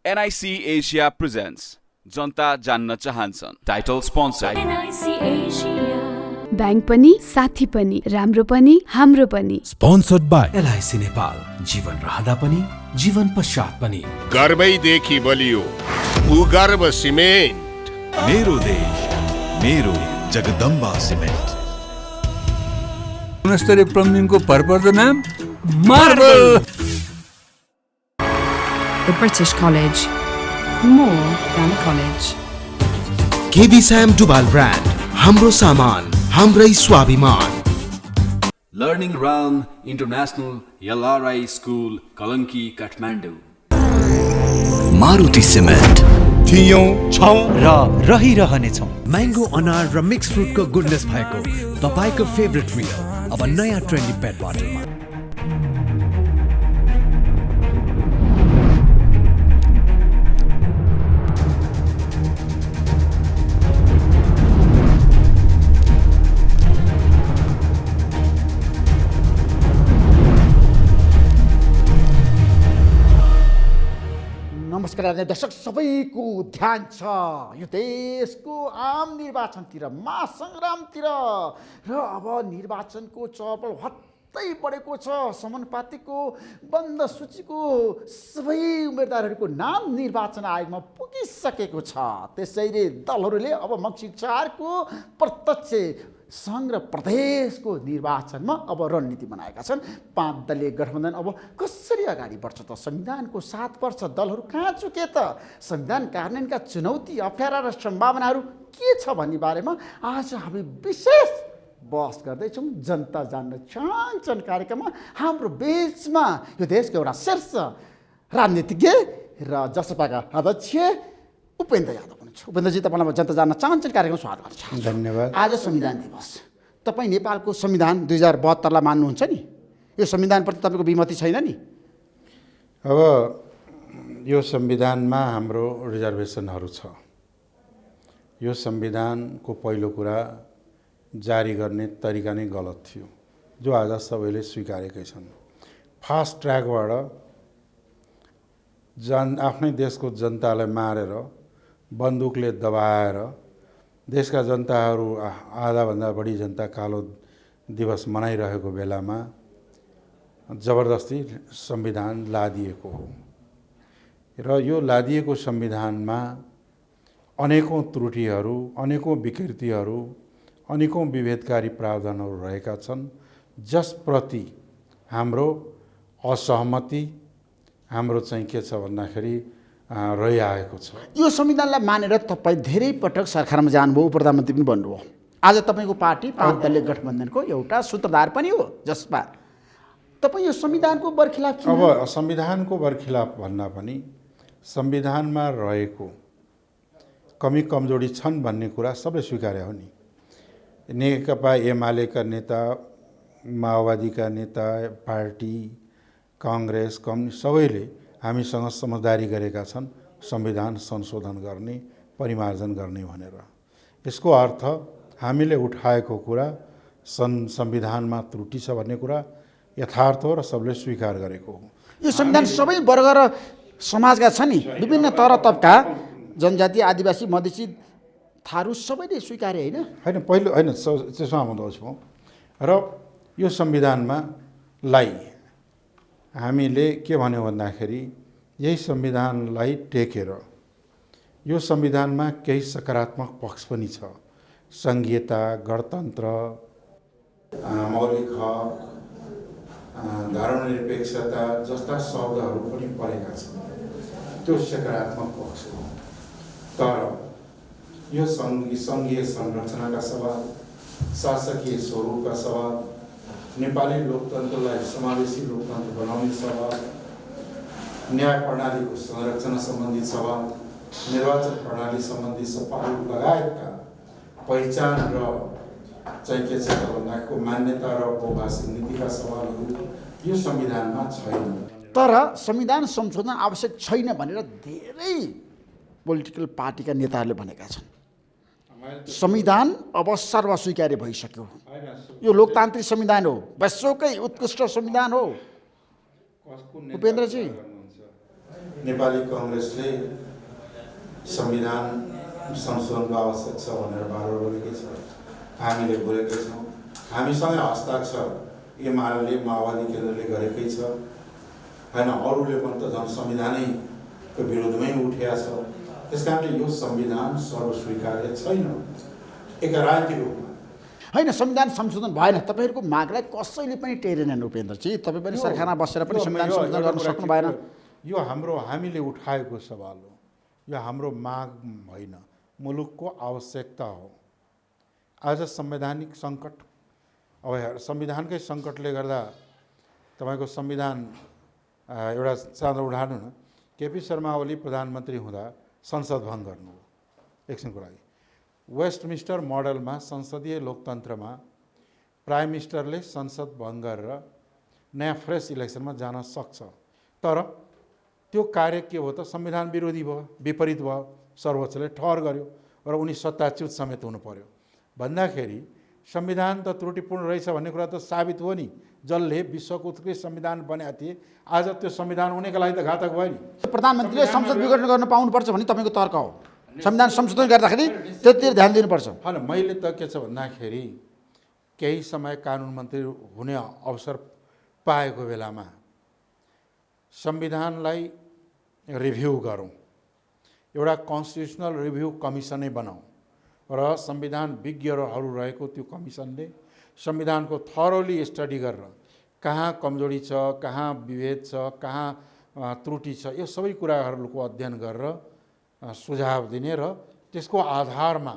NIC Asia presents जनता जान्न चाहन्छन् title sponsor NIC Asia bank पनि साथी पनि राम्रो पनि हाम्रो पनि स्पोन्सर्ड बाइ LIC नेपाल जीवन रहँदा पनि जीवन पश्चात पनि गर्वैदेखि बलियो भूगर्भ सिमेन्ट मेरो देश मेरो जगदम्बा सिमेन्ट गुणस्तरीय प्लम्बिङको भरपर्दो नाम marble The British College, more than a college. KB Sam Dubal brand, हाम्रो सामान, हाम्रै स्वाभिमान. Learning Realm International LRI School, Kalanki, Kathmandu. Maruti cement थियौं छौं र रहिरहनेछौं. म्याङ्गो अनार र मिक्स फ्रुटको गुडनेस भएको तपाईको फेभरेट रियल अब नयाँ ट्रेन्डी पेट बोटलमा. नमस्कार दर्शक सबैको ध्यान छ यो देशको आम निर्वाचनतिर महासङ्ग्रामतिर र अब निर्वाचनको चहल हत्तै बढेको छ. समानुपातिको बन्द सूचीको सबै उम्मेदवारहरूको नाम निर्वाचन आयोगमा पुगिसकेको छ. त्यसैले दलहरूले अब मङ्सिर 4 को प्रत्यक्ष सङ्घ र प्रदेशको निर्वाचनमा अब रणनीति बनाएका छन्. 5 दलीय गठबन्धन अब कसरी अगाडि बढ्छ त? संविधानको 7 वर्ष दलहरू कहाँ चुके त? संविधान कार्यान्वयनका चुनौती, अप्ठ्यारा र सम्भावनाहरू के छ भन्ने बारेमा आज हामी विशेष बहस गर्दैछौँ. जनता जान्न चाहन्छन् कार्यक्रममा हाम्रो बिचमा यो देशको एउटा शीर्ष राजनीतिज्ञ र जसपाका अध्यक्ष उपेन्द्र यादव हुनुहुन्छ. उपेन्द्रजी, तपाईँलाई जनता जान्न चाहन्छन् कार्यक्रम स्वागत गर्छ. धन्यवाद. आज संविधान दिवस. तपाईँ नेपालको संविधान 2072लाई मान्नुहुन्छ नि? यो संविधानप्रति तपाईँको विमति छैन नि? अब यो संविधानमा हाम्रो रिजर्भेसनहरू छ. यो संविधानको पहिलो कुरा जारी गर्ने तरिका नै गलत थियो, जो आज सबैले स्वीकारेकै छन्. फास्ट ट्र्याकबाट आफ्नै देशको जनतालाई मारेर बन्दुकले दबाएर देशका जनताहरू आधाभन्दा बढी जनता कालो दिवस मनाइरहेको बेलामा जबरजस्ती संविधान लादिएको हो. र यो लादिएको संविधानमा अनेकौं त्रुटिहरू, अनेकौं विकृतिहरू, अनेकौं विभेदकारी प्रावधानहरू रहेका छन्, जसप्रति हाम्रो असहमति हाम्रो चाहिँ के छ भन्दाखेरि रहिआएको छ. यो संविधानलाई मानेर तपाईँ धेरै पटक सरकारमा जानुभयो, प्रधानमन्त्री पनि बन्नुभयो. आज तपाईँको पार्टी 5 दलीय गठबन्धनको एउटा सूत्रधार पनि हो जसपा. तपाईँ यो संविधानको बरखिलाफ किन? अब संविधानको बरखिलाफ भन्दा पनि संविधानमा रहेको कमी कमजोरी छन् भन्ने कुरा सबै स्वीकार्य हो नि. नेकपा एमालेका नेता, माओवादीका नेता, पार्टी, काङ्ग्रेस, कम्युनिस्ट सबैले हामीसँग समझदारी गरेका छन् संविधान संशोधन गर्ने, परिमार्जन गर्ने भनेर. यसको अर्थ हामीले उठाएको कुरा संविधानमा त्रुटि छ भन्ने कुरा यथार्थ हो र सबले स्वीकार गरेको हो. यो संविधान सबै वर्ग र समाजका छ नि, विभिन्न तर तबका, जनजाति, आदिवासी, मधेसी, थारू सबैले स्वीकारे होइन? होइन, पहिलो होइन, त्यसमा आउँदछु. र यो संविधानमा हामीले के भन्यो भन्दाखेरि यही संविधानलाई टेकेर यो संविधानमा केही सकारात्मक पक्ष पनि छ. संघीयता, गणतन्त्र, मौलिक हक, धर्मनिरपेक्षता जस्ता शब्दहरू पनि परेका छन्. त्यो सकारात्मक पक्ष हो. तर यो सङ्घीय संरचनाका सवाल, शासकीय स्वरूपका सवाल, नेपाली लोकतन्त्रलाई समावेशी लोकतन्त्र बनाउने सवाल, न्याय प्रणालीको संरचना सम्बन्धी सवाल, निर्वाचन प्रणाली सम्बन्धी सवाल लगायतका पहिचान र चाहिँ के छ भन्दाको मान्यता र बहुभाषिक नीतिका सवालहरू यो संविधानमा छैन. तर संविधान संशोधन आवश्यक छैन भनेर धेरै पोलिटिकल पार्टीका नेताहरूले भनेका छन्. संविधान अब सर्वस्वीकार्य भइसक्यो. यो लोकतान्त्रिक संविधान हो, विश्वकै उत्कृष्ट संविधान हो. उपेन्द्रजी, नेपाली कङ्ग्रेसले संविधान संशोधनको आवश्यक छ भनेर बार बोलेकै छ, हामीले बोलेकै छौँ। हामीसँगै हस्ताक्षर एमाले माओवादी केन्द्रले गरेकै छ होइन, अरूले पनि त झन् संविधानैको विरोधमै उठेको छ। त्यस कारणले यो संविधान सर्वस्वीकार्य छैन एक राजनीतिक रूपमा। होइन, संविधान संशोधन भएन तपाईँहरूको मागलाई कसैले पनि टेरेनन् उपेन्द्रजी। तपाईँ पनि सरकारमा बसेर पनि संविधान संशोधन गर्न सक्नु भएन। यो हामीले उठाएको सवाल हो, यो हाम्रो माग होइन, मुलुकको आवश्यकता हो। आज संवैधानिक सङ्कट, अब संविधानकै सङ्कटले गर्दा तपाईँको संविधान एउटा सानो उदाहरण हो, केपी शर्मा ओली प्रधानमन्त्री हुँदा संसद भङ्ग गर्नुभयो एकछिनको लागि। वेस्टमिन्स्टर मोडलमा संसदीय लोकतन्त्रमा प्राइम मिनिस्टरले संसद भङ्ग गरेर नयाँ फ्रेस इलेक्सनमा जान सक्छ, तर त्यो कार्य के हो त संविधान विरोधी भयो, विपरीत भयो, सर्वोच्चले ठहर गर्यो र उनी सत्ताच्युत समेत हुनु पर्यो। भन्दाखेरि संविधान त त्रुटिपूर्ण रहेछ भन्ने कुरा त साबित हो नि। जसले विश्वको उत्कृष्ट संविधान बनाएका थिए आज त्यो संविधान उनीका लागि त घातक भयो नि। प्रधानमन्त्रीले संसद विघटन गर्न पाउनुपर्छ भन्ने तपाईँको तर्क हो। संविधान संशोधन गर्दाखेरि त्यतिर ध्यान दिनुपर्छ। होइन, मैले त के छ भन्दाखेरि केही समय कानुन मन्त्री हुने अवसर पाएको बेलामा संविधानलाई रिभ्यू गरौँ, एउटा कन्स्टिट्युसनल रिभ्यू कमिसनै बनाऊ र संविधान विज्ञहरू रहेको त्यो कमिसनले संविधानको थरोली स्टडी गरेर कहाँ कमजोरी छ, कहाँ विभेद छ, कहाँ त्रुटि छ, यो सबै कुराहरूको अध्ययन गरेर सुझाव दिने र त्यसको आधारमा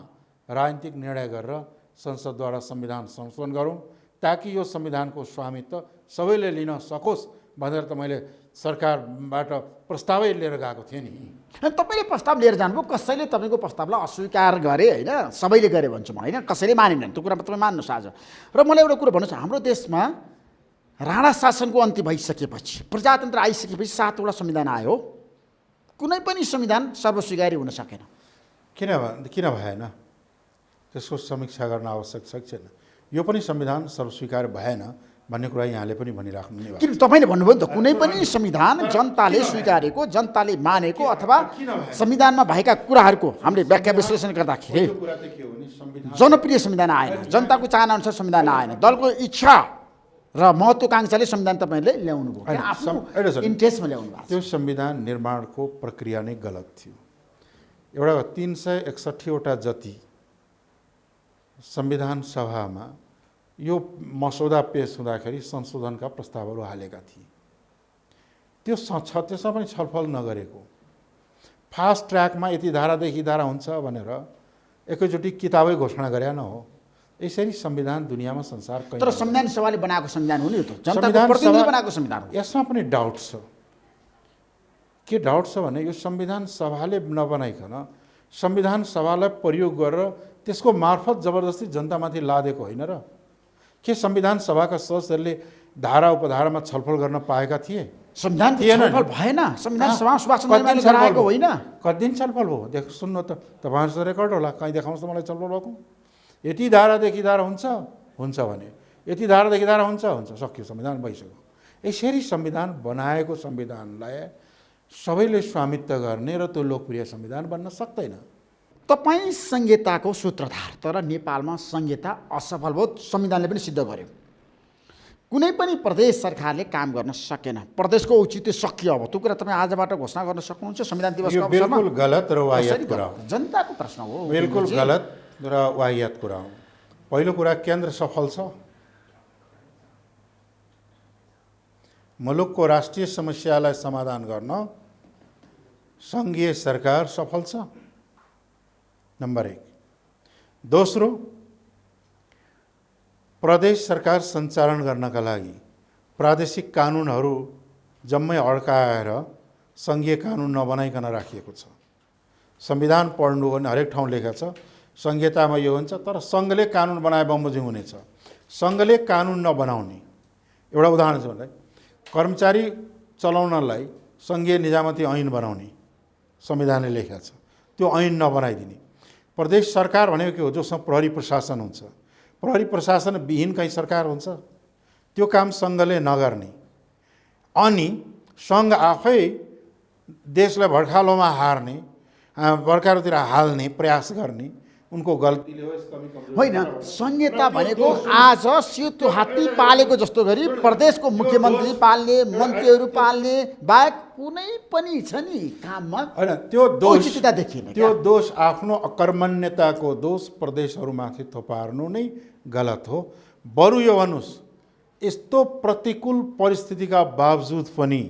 राजनीतिक निर्णय गरेर संसदद्वारा संविधान संशोधन गरौँ, ताकि यो संविधानको स्वामित्व सबैले लिन सकोस् भनेर त मैले सरकारबाट प्रस्तावै लिएर गएको थिएँ नि। तपाईँले प्रस्ताव लिएर जानुभयो, कसैले तपाईँको प्रस्तावलाई अस्वीकार गरे होइन, सबैले गरे भन्छु म होइन, कसैले मानेनन्, त्यो कुरामा तपाईँ मान्नुहोस् आज। र मलाई एउटा कुरो भन्नुहोस्, हाम्रो देशमा राणा शासनको अन्त्य भइसकेपछि, प्रजातन्त्र आइसकेपछि 7 वटा संविधान आयो, कुनै पनि संविधान सर्वस्वीकार्य हुन सकेन। किन भएन त्यसको समीक्षा गर्न आवश्यक छैन। यो पनि संविधान सर्वस्वीकार्य भएन भन्ने कुरा यहाँले पनि भनिराख्नु नै भयो। किन तपाईँले भन्नुभयो नि त, कुनै पनि संविधान जनताले स्वीकारेको, जनताले मानेको अथवा संविधानमा भएका कुराहरूको हामीले व्याख्या विश्लेषण गर्दाखेरि जनप्रिय संविधान आएन, जनताको चाहनाअनुसार संविधान आएन, दलको इच्छा र महत्त्वाकांक्षाले संविधान तपाईँहरूले ल्याउनु भयो, आफ्नो इन्ट्रेस्टमा ल्याउनु भएको। त्यो संविधान निर्माणको प्रक्रिया नै गलत थियो। एउटा 361 वटा जति संविधान सभामा यो मसौदा पेश हुँदाखेरि संशोधनका प्रस्तावहरू हालेका थिए, त्यसमा पनि छलफल नगरेको, फास्ट ट्र्याकमा यति धारादेखि धारा हुन्छ भनेर एकैचोटि किताबै घोषणा गरे न हो। यसरी संविधान दुनियाँमा संसार कहीँ, तर संविधान सभाले बनाएको संविधान हो नि, यो त जनताको प्रतिनिधिले बनाएको संविधान हो। यसमा पनि डाउट छ। के डाउट छ भने यो संविधान सभाले नबनाइकन संविधान सभालाई प्रयोग गरेर त्यसको मार्फत जबरजस्ती जनतामाथि लादेको होइन र? के संविधान सभाका सदस्यहरूले धारा उपधारामा छलफल गर्न पाएका थिए? संविधान छलफल भएन, संविधान सभा सुभाष चन्द्र बोसले गराएको होइन। कति दिन छलफल भयो सुन्नु त, तपाईँहरूसँग रेकर्ड होला, कहीँ देखाउनुहोस् त मलाई छलफल भएको। यति धारादेखि धारा हुन्छ भने यति धारादेखि धारा हुन्छ, सक्यो, संविधान भइसक्यो। यसरी संविधान बनाएको संविधानलाई सबैले स्वामित्व गर्ने र त्यो लोकप्रिय संविधान बन्न सक्दैन। तपाईँ संहिताको सूत्रधार, तर नेपालमा संहिता असफल भयो, संविधानले पनि सिद्ध गर्यो। कुनै पनि प्रदेश सरकारले काम गर्न सकेन, प्रदेशको औचित्य सकियो। अब त्यो कुरा तपाईँ आजबाट घोषणा गर्न सक्नुहुन्छ संविधान दिवसको अवसरमा? बिल्कुल गलत र वाहियात कुरा हो, जनताको प्रश्न हो, बिल्कुल गलत र वाहियात कुरा हो। पहिलो कुरा, केन्द्र सफल छ, मुलुकको राष्ट्रिय समस्यालाई समाधान गर्न सङ्घीय सरकार सफल छ, नम्बर 1। दोस्रो, प्रदेश सरकार सञ्चालन गर्नका लागि प्रादेशिक कानुनहरू जम्मै अड्काएर सङ्घीय कानुन नबनाइकन राखिएको छ। संविधान पढ्नु भने हरेक ठाउँ लेखेको छ, संहितामा यो हुन्छ, तर सङ्घले कानुन बनाए बमोजिम हुनेछ। सङ्घले कानुन नबनाउने, एउटा उदाहरण छ भने कर्मचारी चलाउनलाई सङ्घीय निजामती ऐन बनाउने संविधानले लेखेको छ, त्यो ऐन नबनाइदिने। प्रदेश सरकार भनेको के हो? जोसँग प्रहरी प्रशासन हुन्छ, प्रहरी प्रशासन विहीन कहीँ सरकार हुन्छ, त्यो काम सङ्घले नगर्ने। अनि सङ्घ आफै देशलाई भड्खालोमा हार्ने भड्कारोतिर हाल्ने प्रयास गर्ने उनको गल्तीले हो। होइन, संहिता भनेको आज सेतो हात्ती पालेको जस्तो गरी प्रदेशको मुख्यमन्त्री पाल्ने, मन्त्रीहरू पाल्ने बाहेक कुनै पनि छ नि काममा होइन, त्यो दोष औचित्यता देखिएन। त्यो दोष आफ्नो अकर्मण्यताको दोष प्रदेशहरूमाथि थोपार्नु नै गलत हो। बरु यो भन्नुहोस्, यस्तो प्रतिकूल परिस्थितिका बावजुद पनि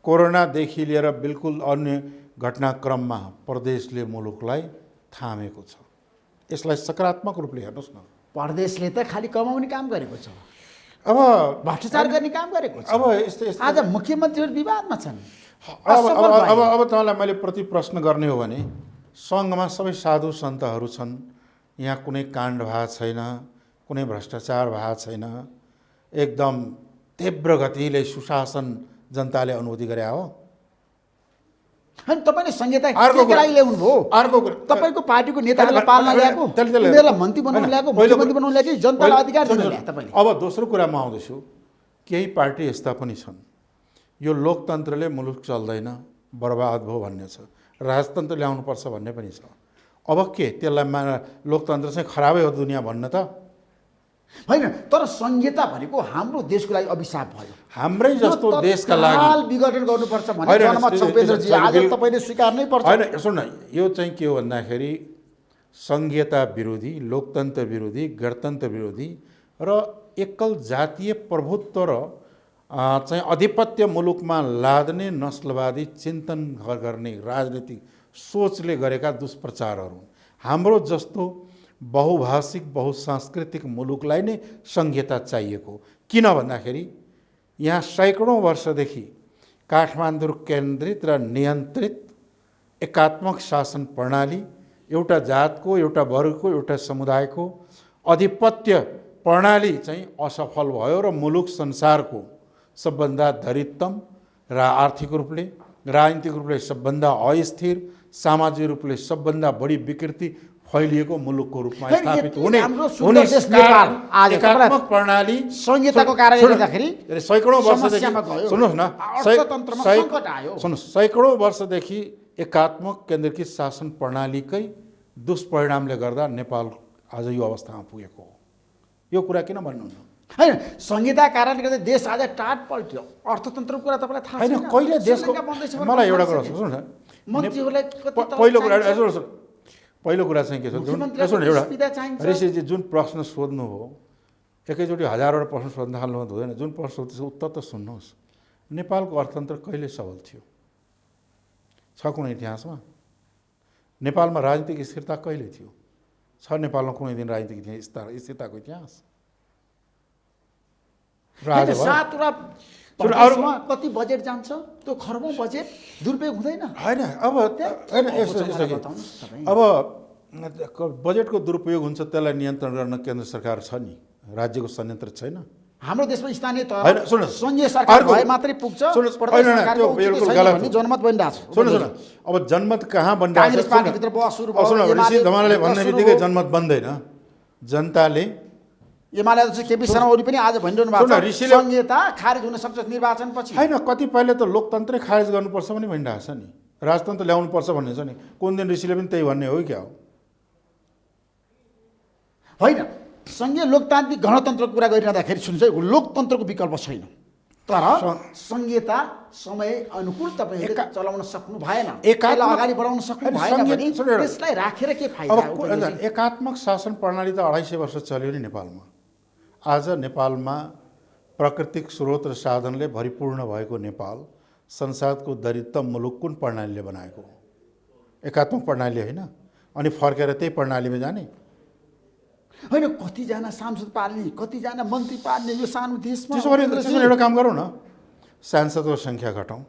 कोरोनादेखि लिएर बिल्कुल अन्य घटनाक्रममा प्रदेशले मुलुकलाई थामेको छ। यसलाई सकारात्मक रूपले हेर्नुहोस् न। प्रदेशले त खालि कमाउने काम गरेको छ, अब भ्रष्टाचार गर्ने काम गरेको छ। अब यस्तो आज मुख्यमन्त्रीहरू विवादमा छन्। अब तपाईँलाई मैले प्रति प्रश्न गर्ने हो भने सङ्घमा सबै साधु सन्तहरू छन्, यहाँ कुनै काण्ड भएको छैन, कुनै भ्रष्टाचार भएको छैन, एकदम तीव्र गतिले सुशासन जनताले अनुभूति गरे हो। अनि तपाईँले संहिता के लागि ल्याउनु भयो? अर्को कुरा, तपाईँको पार्टीको नेताहरूलाई पाल्न ल्याएको, उनीहरूलाई मन्त्री बनाउन ल्याएको, मुख्यमन्त्री बनाउन ल्याएको, जनतालाई अधिकार दिन ल्याएको तपाईँले? अब दोस्रो कुरामा आउँदैछु। केही पार्टी यस्ता पनि छन्, यो लोकतन्त्रले मुलुक चल्दैन, बर्बाद भयो भन्ने छ, राजतन्त्र ल्याउनुपर्छ भन्ने पनि छ। अब के त्यसलाई लोकतन्त्र चाहिँ खराबै हो दुनियाँ भन्न त? होइन, तर संहिता भनेको हाम्रो देशको लागि अभिशाप भयो। हाम्रै जस्तो देशका लागि हाल विघटन गर्नुपर्छ भन्ने जनमत छ उपेन्द्रजी, आज तपाईँले स्वीकार्नै पर्छ। होइन, सुन न, यो चाहिँ के हो भन्दाखेरि संघीयता विरोधी, लोकतन्त्र विरोधी, गणतन्त्र विरोधी र एकल जातीय प्रभुत्व र चाहिँ अधिपत्य मुलुकमा लाद्ने नस्लवादी चिन्तन गर्ने राजनीतिक सोचले गरेका दुष्प्रचारहरू। हाम्रो जस्तो बहुभाषिक बहुसांस्कृतिक मुलुकलाई नै संहिता चाहिएको। किन भन्दाखेरि यहाँ सैकडौँ वर्षदेखि काठमाडौँ केन्द्रित र नियन्त्रित एकात्मक शासन प्रणाली, एउटा जातको, एउटा वर्गको, एउटा समुदायको अधिपत्य प्रणाली चाहिँ असफल भयो र मुलुक संसारको सबभन्दा दरिद्रतम र आर्थिक रूपले, राजनीतिक रूपले सबभन्दा अस्थिर, सामाजिक रूपले सबभन्दा बढी विकृति फैलिएको मुलुकको रूपमा स्थापित हुने एकात्मक प्रणाली संहिताको कारणले गर्दाखेरि सैकडौँ वर्षदेखि सुन्नुहोस् न, सैकडौँ वर्षदेखि एकात्मक केन्द्रीकृत शासन प्रणालीकै दुष्परिणामले गर्दा नेपाल आज यो अवस्थामा पुगेको हो। यो कुरा किन भन्नुहुन्न? होइन, संहिता कारणले गर्दा देश आज टाट पल्ट्यो। अर्थतन्त्रको कुरा तपाईँलाई थाहा छैन? कहिले देशको, मलाई एउटा कुरा सुन्नु न, पहिलो कुरा चाहिँ के छ, जुन एउटा ऋषिजी जुन प्रश्न सोध्नु हो, एकैचोटि हजारवटा प्रश्न सोध्न थाल्नु हुँदैन। जुन प्रश्न सोध्दैछ उत्तर त सुन्नुहोस्। नेपालको अर्थतन्त्र कहिले सबल थियो? छ कुनै इतिहासमा? नेपालमा राजनीतिक स्थिरता कहिले थियो? छ नेपालमा कुनै दिन राजनीतिक स्थिरताको इतिहास? कति बजेट जान्छ? त्यो खरबौँ बजेट दुरुपयोग हुँदैन? होइन, अब बजेटको दुरुपयोग हुन्छ, त्यसलाई नियन्त्रण गर्न केन्द्र सरकार छ नि, राज्यको संयन्त्र छैन। हाम्रो देशमा स्थानीय तह होइन, सुन, संघीय सरकार भए मात्रै पुग्छ। जनमत बनिरहेछ। सुन, अब जनमत कहाँ बनिरहेछ? धमालले भन्ने बित्तिकै जनमत बन्दैन। जनताले एमाले अध्यक्ष केपी शर्मा ओली पनि आज भनिरहनु भएको छ संहिता खारेज हुन सक्छ निर्वाचनपछि। होइन, कतिपयले त लोकतन्त्रै खारेज गर्नुपर्छ पनि भनिरहेको छ नि, राजतन्त्र ल्याउनुपर्छ भन्ने छ नि। कुन दिन ऋषिले पनि त्यही भन्ने हो क्या हो? होइन, सङ्घीय लोकतान्त्रिक गणतन्त्रको कुरा गरिरहँदाखेरि सुन्छ, लोकतन्त्रको विकल्प छैन, तर संहिता समय अनुकूल तपाईँले चलाउन सक्नु भएन, अगाडि बढाउन सक्नु भएन भने त्यसलाई राखेर के फाइदा? एकात्मक शासन प्रणाली त 250 वर्ष चल्यो नि नेपालमा। आज नेपालमा प्राकृतिक स्रोत र साधनले भरिपूर्ण भएको नेपाल संसारको दरिद्रतम मुलुक कुन प्रणालीले बनाएको? एकात्मक प्रणाली होइन? अनि फर्केर त्यही प्रणालीमा जाने होइन? कतिजना सांसद पाल्ने, कतिजना मन्त्री पाल्ने यो सानो देशमा? त्यसो भने एउटा काम गरौँ न, सांसदको सङ्ख्या घटाउँ,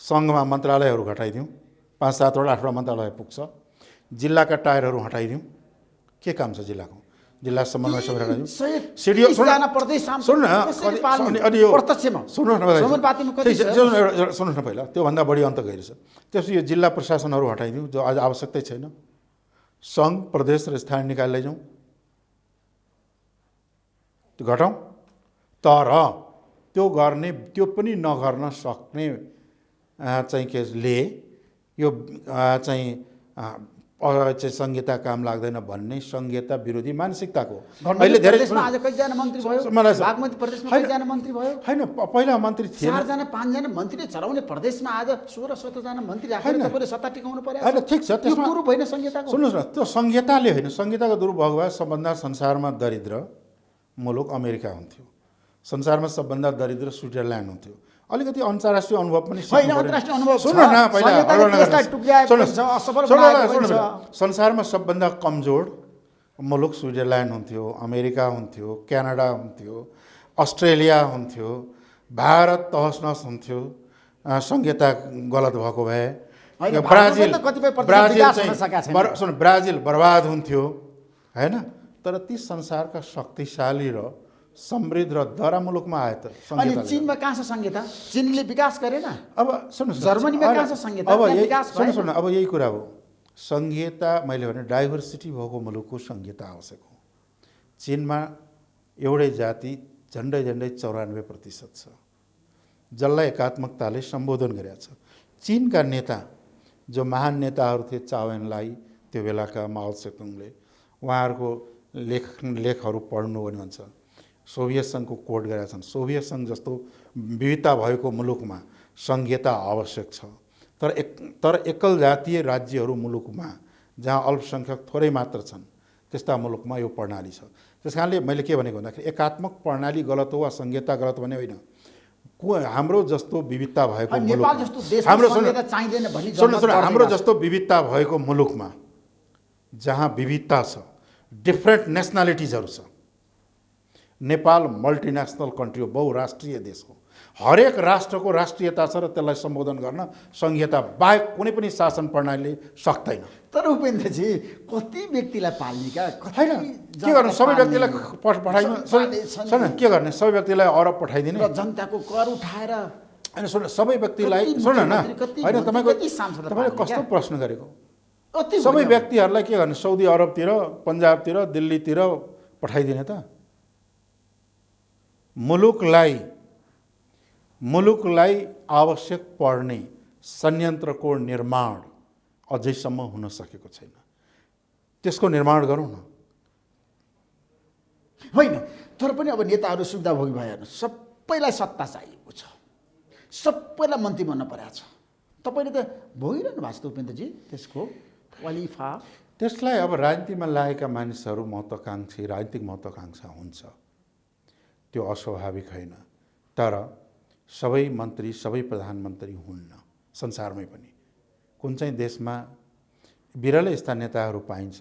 सङ्घमा मन्त्रालयहरू घटाइदिउँ, 5-7 वटा 8 वटा मन्त्रालय पुग्छ, जिल्लाका टायरहरू हटाइदिउँ। के काम छ जिल्लाको? जिल्ला समन्वय समिति हटाइदिउँ। सुन्नुहोस् न, पहिला त्योभन्दा बढी अन्त गइरहेछ। त्यसपछि यो जिल्ला प्रशासनहरू हटाइदिउँ जो आज आवश्यकतै छैन। सङ्घ, प्रदेश र स्थानीय निकाय लैजाउँ, त्यो घटाउँ। तर त्यो गर्ने, त्यो पनि नगर्न सक्ने चाहिँ के ले यो चाहिँ संहिता काम लाग्दैन भन्ने संहिता विरोधी मानसिकताको अहिले धेरै आज कतिजना मन्त्री भयो मलाई बागमती प्रदेशमा कतिजना मन्त्री भयो हैन पहिला मन्त्री थिए 4 जना 5 जना मन्त्रीले चलाउने प्रदेशमा आज 16-17 जना मन्त्री राखेर तपाईले सत्ता टिकाउनु पर्यो हैन ठिक छ त्यसमा दुरुपयोग होइन संहिताको सुन्नुस् न त्यो संहिताले होइन संहिताको दुरुपयोग भए सबभन्दा संसारमा दरिद्र मुलुक अमेरिका हुन्थ्यो संसारमा सबभन्दा दरिद्र स्विजरल्यान्ड हुन्थ्यो अलिकति अन्तर्राष्ट्रिय अनुभव पनि होइन अन्तर्राष्ट्रिय अनुभव सुन्नु न पहिला सुन्नु संसारमा सबभन्दा कमजोर मुलुक स्विजरल्यान्ड हुन्थ्यो अमेरिका हुन्थ्यो क्यानाडा हुन्थ्यो अस्ट्रेलिया हुन्थ्यो भारत तहस नहस हुन्थ्यो संहिता गलत भएको भए ब्राजिल बर्बाद हुन्थ्यो हैन तर ती संसारका शक्तिशाली र समृद्ध र दरा मुलुकमा आए त अनि चीनमा कहाँ छ संहिता चीनले विकास गरेन अब सुन्नुस् जर्मनीमा कहाँ छ संहिता अब विकास भएन सुन्नु अब यही कुरा हो संहिता मैले भने डाइभर्सिटी भएको मुलुकको संहिता आवश्यक हो चीनमा एउटै जाति झन्डै 94% छ जसलाई एकात्मकताले सम्बोधन गरेका छ चीनका नेता जो महान नेताहरू थिए चाओएनलाई त्यो बेलाका माओ सेतुङले उहाँहरूको लेखहरू पढ्नु भने भन्छ सोभियत सङ्घको कोड गरेका छन् सोभियत सङ्घ जस्तो विविधता भएको मुलुकमा संहिता आवश्यक छ तर एकल जातीय राज्यहरू मुलुकमा जहाँ अल्पसङ्ख्यक थोरै मात्र छन् त्यस्ता मुलुकमा यो प्रणाली छ त्यस कारणले मैले के भनेको भन्दाखेरि एकात्मक प्रणाली गलत हो वा संहिता गलत भने होइन हाम्रो जस्तो विविधता भएको मुलुक हाम्रो जस्तो विविधता भएको मुलुकमा जहाँ विविधता छ डिफ्रेन्ट नेसनालिटिजहरू छ नेपाल मल्टिनेसनल कन्ट्री हो बहुराष्ट्रिय देश हो हरेक राष्ट्रको राष्ट्रियता छ र त्यसलाई सम्बोधन गर्न संहिता बाहेक कुनै पनि शासन प्रणालीले सक्दैन तर उपेन्द्रजी कति व्यक्तिलाई पाल्ने होइन के गर्नु सबै व्यक्तिलाई पठाइदिनु सुन के गर्ने सबै व्यक्तिलाई अरब पठाइदिने र जनताको कर उठाएर होइन सुन सबै व्यक्तिलाई सुन न होइन तपाईँले कस्तो प्रश्न गरेको सबै व्यक्तिहरूलाई के गर्ने साउदी अरबतिर पन्जाबतिर दिल्लीतिर पठाइदिने त मुलुकलाई आवश्यक पर्ने संयन्त्रको निर्माण अझैसम्म हुन सकेको छैन त्यसको निर्माण गरौँ न होइन तर पनि अब नेताहरू सुविधाभोगी भएर सबैलाई सत्ता चाहिएको छ सबैलाई मन्त्री बन्न परेको छ तपाईँले त भोगिरहनु भएको छ उपेन्द्रजी त्यसको क्वालिफा त्यसलाई अब राजनीतिमा लागेका मानिसहरू महत्त्वाकांक्षी राजनीतिक महत्त्वाकांक्षा हुन्छ त्यो अस्वाभाविक होइन तर सबै मन्त्री सबै प्रधानमन्त्री हुन्न संसारमै पनि कुन चाहिँ देशमा बिरलै यस्ता नेताहरू पाइन्छ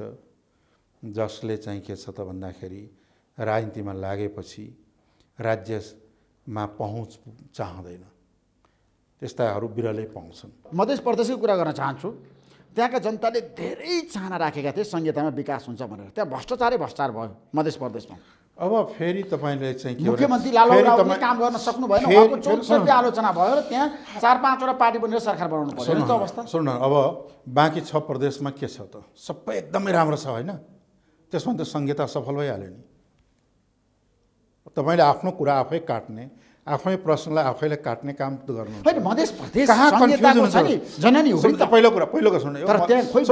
जसले चाहिँ के छ त भन्दाखेरि राजनीतिमा लागेपछि राज्यमा पहुँच चाहँदैन त्यस्ताहरू बिरलै पाउँछन् मध्य प्रदेशको कुरा गर्न चाहन्छु त्यहाँका जनताले धेरै चाहना राखेका थिए संहितामा विकास हुन्छ भनेर त्यहाँ भ्रष्टाचार भयो मध्य प्रदेशमा अब फेरि तपाईँले चाहिँ के मुख्यमन्त्री लालबाबु रावतले काम गर्न सक्नु भएन उहाँको 64 आलोचना भयो र त्यहाँ 4-5 वटा पार्टी बनेर सरकार बनाउनु पर्यो त्यो अवस्था सुन अब बाँकी 6 प्रदेशमा के छ त सबै एकदमै राम्रो छ होइन त्यसमा त संहिता सफल भइहाल्यो नि तपाईँले आफ्नो कुरा आफै काट्ने आफै प्रश्नलाई आफैले काट्ने काम त गर्नु हैन मध्य प्रदेश कहाँ कन्फ्युजन हुन्छ जननी हो त पहिलो कुरा सुन्नु तर त्यहाँ खोइ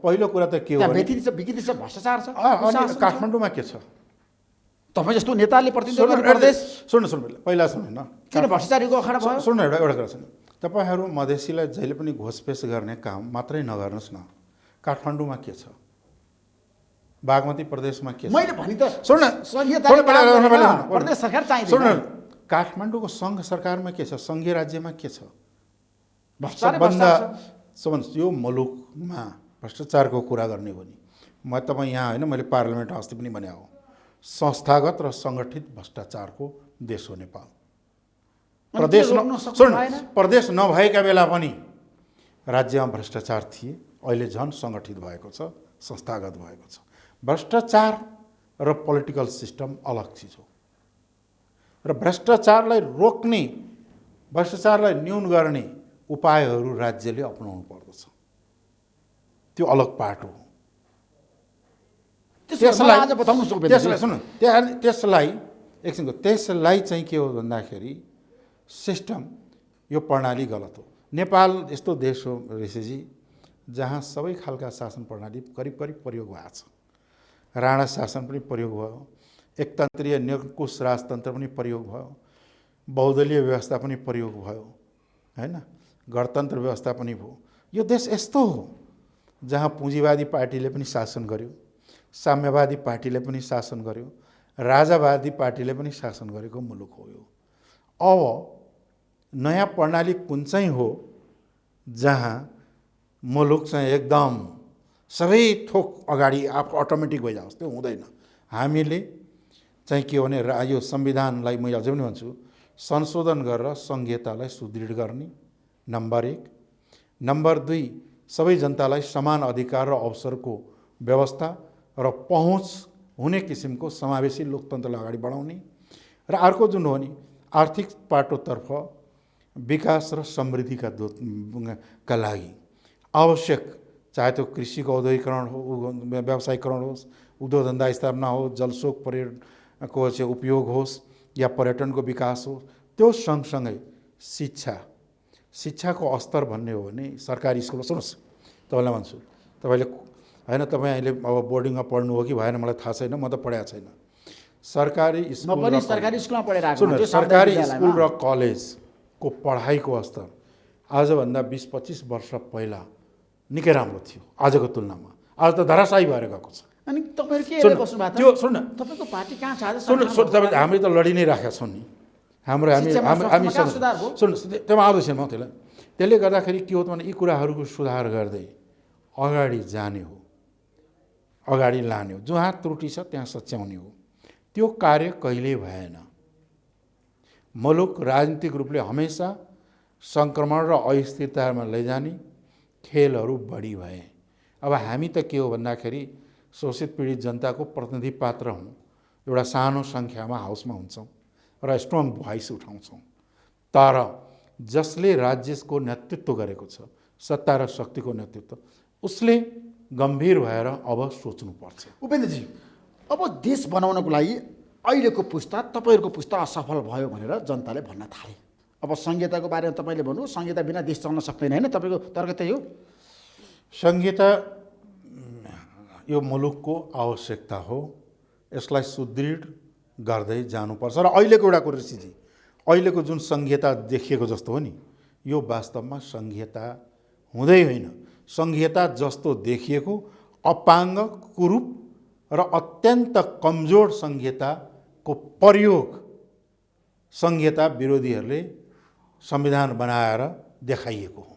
पहिलो कुरा त के हो विकृति छ भ्रष्टाचार छ अनि काठमाडौँमा के छ तपाईँ जस्तो नेताले प्रतिनिधित्व गर्ने प्रदेश सुन्नु पहिला सुन्नु न किन भ्रष्टाचारीको अखाडा भयो सुन्नु एउटा कुरा सुन्नु तपाईँहरू मधेसीलाई जहिले पनि घोषपेश गर्ने काम मात्रै नगर्नुहोस् न काठमाडौँमा के छ बागमती प्रदेशमा के छ मैले भनि त सुन्नु प्रदेश सरकार चाहिन्छ सुन्नु काठमाडौँको सङ्घ सरकारमा के छ सङ्घीय राज्यमा के छ यो मुलुकमा भ्रष्टाचारको कुरा गर्ने हो नि म तपाईँ यहाँ होइन मैले पार्लियामेन्ट अस्ति पनि भने हो संस्थागत र सङ्गठित भ्रष्टाचारको देश हो नेपाल प्रदेश नभएका बेला पनि राज्यमा भ्रष्टाचार थिए अहिले झन् सङ्गठित भएको छ संस्थागत भएको छ भ्रष्टाचार र पोलिटिकल सिस्टम अलग चिज हो र भ्रष्टाचारलाई रोक्ने भ्रष्टाचारलाई न्यून गर्ने उपायहरू राज्यले अपनाउनु पर्दछ त्यो अलग पाठ हो त्यसलाई चाहिँ के हो भन्दाखेरि सिस्टम यो प्रणाली गलत हो नेपाल यस्तो देश हो ऋषिजी जहाँ सबै खालका शासन प्रणाली करिब करिब प्रयोग भएको छ। राणा शासन पनि प्रयोग भयो, एकतन्त्रीय निरङ्कुश राजतन्त्र पनि प्रयोग भयो, बहुदलीय व्यवस्था पनि प्रयोग भयो, हैन, गणतन्त्र व्यवस्था पनि भयो। यो देश यस्तो हो जहाँ पुँजीवादी पार्टीले पनि शासन गर्यो, साम्यवादी पार्टीले पनि शासन गर्यो, राजावादी पार्टीले पनि शासन गरेको मुलुक हो यो। अब नयाँ प्रणाली कुन चाहिँ हो जहाँ मुलुक चाहिँ एकदम सबै थोक अगाडि अटोमेटिक भइजाओस्, त्यो हुँदैन। हामीले चाहिँ के भने यो संविधानलाई मैले अझै पनि भन्छु संशोधन गरेर संघीयतालाई सुदृढ गर्ने, नम्बर 1। नम्बर 2, सबै जनतालाई समान अधिकार र अवसरको व्यवस्था र पहुँच हुने किसिमको समावेशी लोकतन्त्रलाई अगाडि बढाउने, र अर्को जुन हो नि आर्थिक पाटोतर्फ विकास र समृद्धिका का लागि आवश्यक, चाहे त्यो कृषिको औद्योगिकरण हो, व्यावसायिकरण होस्, उद्योग धन्दा स्थापना हो, जलस्रोत पर्यटनको चाहिँ उपयोग होस् या पर्यटनको विकास होस्, त्यो सँगसँगै शिक्षाको स्तर भन्ने हो भने सरकारी स्कुल, सुन्नुहोस् तपाईँलाई भन्छु, तपाईँले होइन तपाईँ अहिले अब बोर्डिङमा पढ्नु हो कि भएन मलाई थाहा छैन, म त पढाएको छैन। सरकारी स्कुलमा पढेर सरकारी स्कुल र कलेजको पढाइको स्तर आजभन्दा 20-25 वर्ष पहिला निकै राम्रो थियो आजको तुलनामा। आज त धराशायी भएर गएको छ। अनि तपाईहरु के हेरेर बस्नु भएको? त्यो सुन्न, तपाईको पार्टी कहाँ छ आज? सुन्न तपाईँ हामी त लडी नै राखेका छौँ नि। हामी सुन्न त्यसमा आउँदैछ म त्यसलाई। त्यसले गर्दाखेरि के हो त भने यी कुराहरूको सुधार गर्दै अगाडि जाने हो, अगाडि लाने हो। जहाँ त्रुटि छ त्यहाँ सच्याउने हो। त्यो कार्य कहिल्यै भएन। मुलुक राजनीतिक रूपले हमेसा सङ्क्रमण र अस्थिरतामा लैजाने खेलहरू बढी भए। अब हामी त के हो भन्दाखेरि शोषित पीडित जनताको प्रतिनिधि पात्र हौँ। एउटा सानो सङ्ख्यामा हाउसमा हुन्छौँ र स्ट्रङ भोइस उठाउँछौँ। तर जसले राज्यको नेतृत्व गरेको छ, सत्ता र शक्तिको नेतृत्व, उसले गम्भीर भएर अब सोच्नुपर्छ। उपेन्द्रजी, अब देश बनाउनको लागि अहिलेको पुस्ता, तपाईँहरूको पुस्ता असफल भयो भनेर जनताले भन्न थाले। अब संहिताको बारेमा तपाईँले भन्नु, संहिता बिना देश चल्न सक्दैन, होइन? तपाईँको तर्क त्यही हो? संहिता यो मुलुकको आवश्यकता हो। यसलाई सुदृढ गर्दै जानुपर्छ। र अहिलेको एउटा कुरो ऋषिजी, अहिलेको जुन संहिता देखिएको जस्तो हो नि, यो वास्तवमा संहिता हुँदै होइन। संहिता जस्तो देखिएको अपाङ्ग, कुरूप र अत्यन्त कमजोर संहिताको प्रयोग संहिता विरोधीहरूले संविधान बनाएर देखाइएको हो।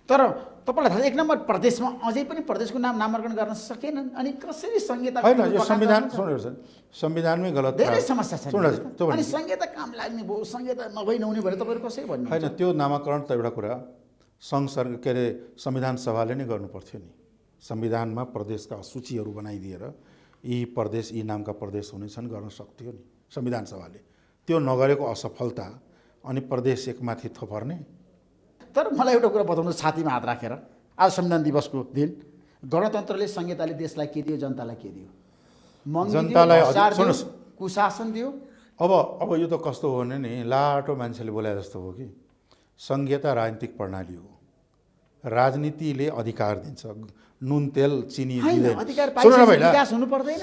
तर तपाईँलाई थाहा छ 1 नम्बर प्रदेशमा अझै पनि प्रदेशको नामाकरण गर्न सकेनन्। अनि कसरी संहिता होइन, यो संविधान संविधानमै गलत धेरै समस्या छ। अनि संहिता काम लाग्ने भयो, संहिता नभई नहुने भने तपाईँहरू कसरी भन्नु? होइन, त्यो नामाकरण त एउटा कुरा के अरे संविधान सभाले नै गर्नुपर्थ्यो नि। संविधानमा प्रदेशका सूचीहरू बनाइदिएर यी प्रदेश, यी नामका प्रदेश हुनेछन् गर्न सक्थ्यो नि संविधान सभाले। त्यो नगरेको असफलता अनि प्रदेश एकमाथि थोपर्ने। तर मलाई एउटा कुरा बताउनु, छातीमा हात राखेर, आज संविधान दिवसको दिन गणतन्त्रले संहिताले देशलाई के दियो, जनतालाई के दियो? जनतालाई कुशासन दियो। अब यो त कस्तो हो भने नि, लाटो मान्छेले बोले जस्तो हो कि संहिता राजनीतिक प्रणाली हो। राजनीतिले अधिकार दिन्छ, नुन तेल चिनी दिँदैन।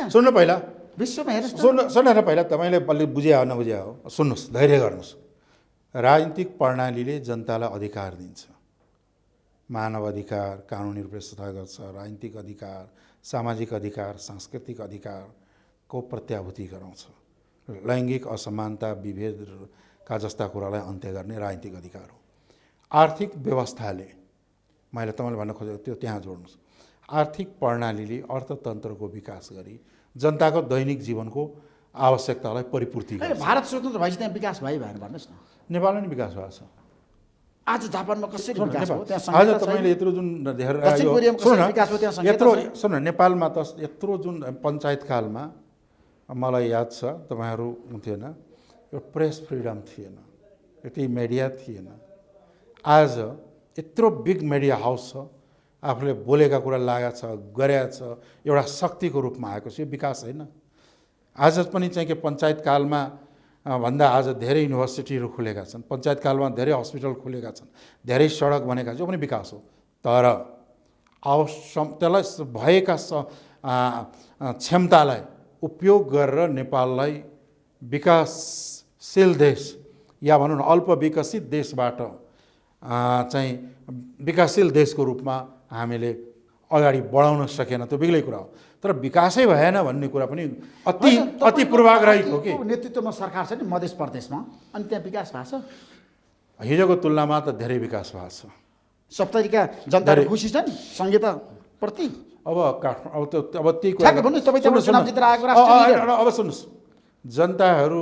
सुन्नु पहिला विश्वमा हेर्नु, सुन्न न पहिला, तपाईँले अलि बुझ्या हो नबुझ्या हो, सुन्नुहोस्, धैर्य गर्नुहोस्। राजनीतिक प्रणालीले जनतालाई अधिकार दिन्छ। मानव अधिकार, कानुनी रूपले स्थगित छ, राजनीतिक अधिकार, सामाजिक अधिकार, सांस्कृतिक अधिकारको प्रत्याभूति गराउँछ। लैङ्गिक असमानता, विभेदका जस्ता कुरालाई अन्त्य गर्ने राजनीतिक अधिकार हो। आर्थिक व्यवस्थाले, मैले तपाईँले भन्न खोजेको त्यो त्यहाँ जोड्नुहोस्, आर्थिक प्रणालीले अर्थतन्त्रको विकास गरी जनताको दैनिक जीवनको आवश्यकतालाई परिपूर्ति गर्छ। भारत स्वतन्त्र भएपछि त्यहाँ विकास भयो भनेर भन्नुहोस् न। नेपालमा नि विकास भएको छ। आज जापानमा कसरी विकास भयो? आज तपाईँले यत्रो जुन सुन, नेपालमा त यत्रो जुन पञ्चायत कालमा मलाई याद छ, तपाईँहरू हुन्थेन, यो प्रेस फ्रिडम थिएन, यति मिडिया थिएन। आज यत्रो बिग मिडिया हाउस छ, आफूले बोलेका कुरा लागेको छ, गरेको छ, एउटा शक्तिको रूपमा आएको छ। यो विकास होइन। आज पनि चाहिँ के पञ्चायत कालमा भन्दा आज धेरै युनिभर्सिटीहरू खुलेका छन्, पञ्चायतकालमा धेरै हस्पिटल खुलेका छन्, धेरै सडक बनेका छन्, यो पनि विकास हो। तर त्यसलाई भएका क्षमतालाई उपयोग गरेर नेपाललाई विकासशील देश या भनौँ न अल्प विकसित देशबाट चाहिँ विकासशील देशको रूपमा हामीले अगाडि बढाउन सकेन, त्यो बेग्लै कुरा हो। तर विकासै भएन भन्ने कुरा पनि अति पूर्वाग्रही हो कि। नेतृत्वमा सरकार छ नि मध्य प्रदेशमा, अनि त्यहाँ विकास भएको छ? हिजोको तुलनामा त धेरै विकास भएको छ। सप्तरीका जनताहरू खुसी छन् संहिताप्रति? अब अब त्यही कुरा अब सुन्नुहोस्, जनताहरू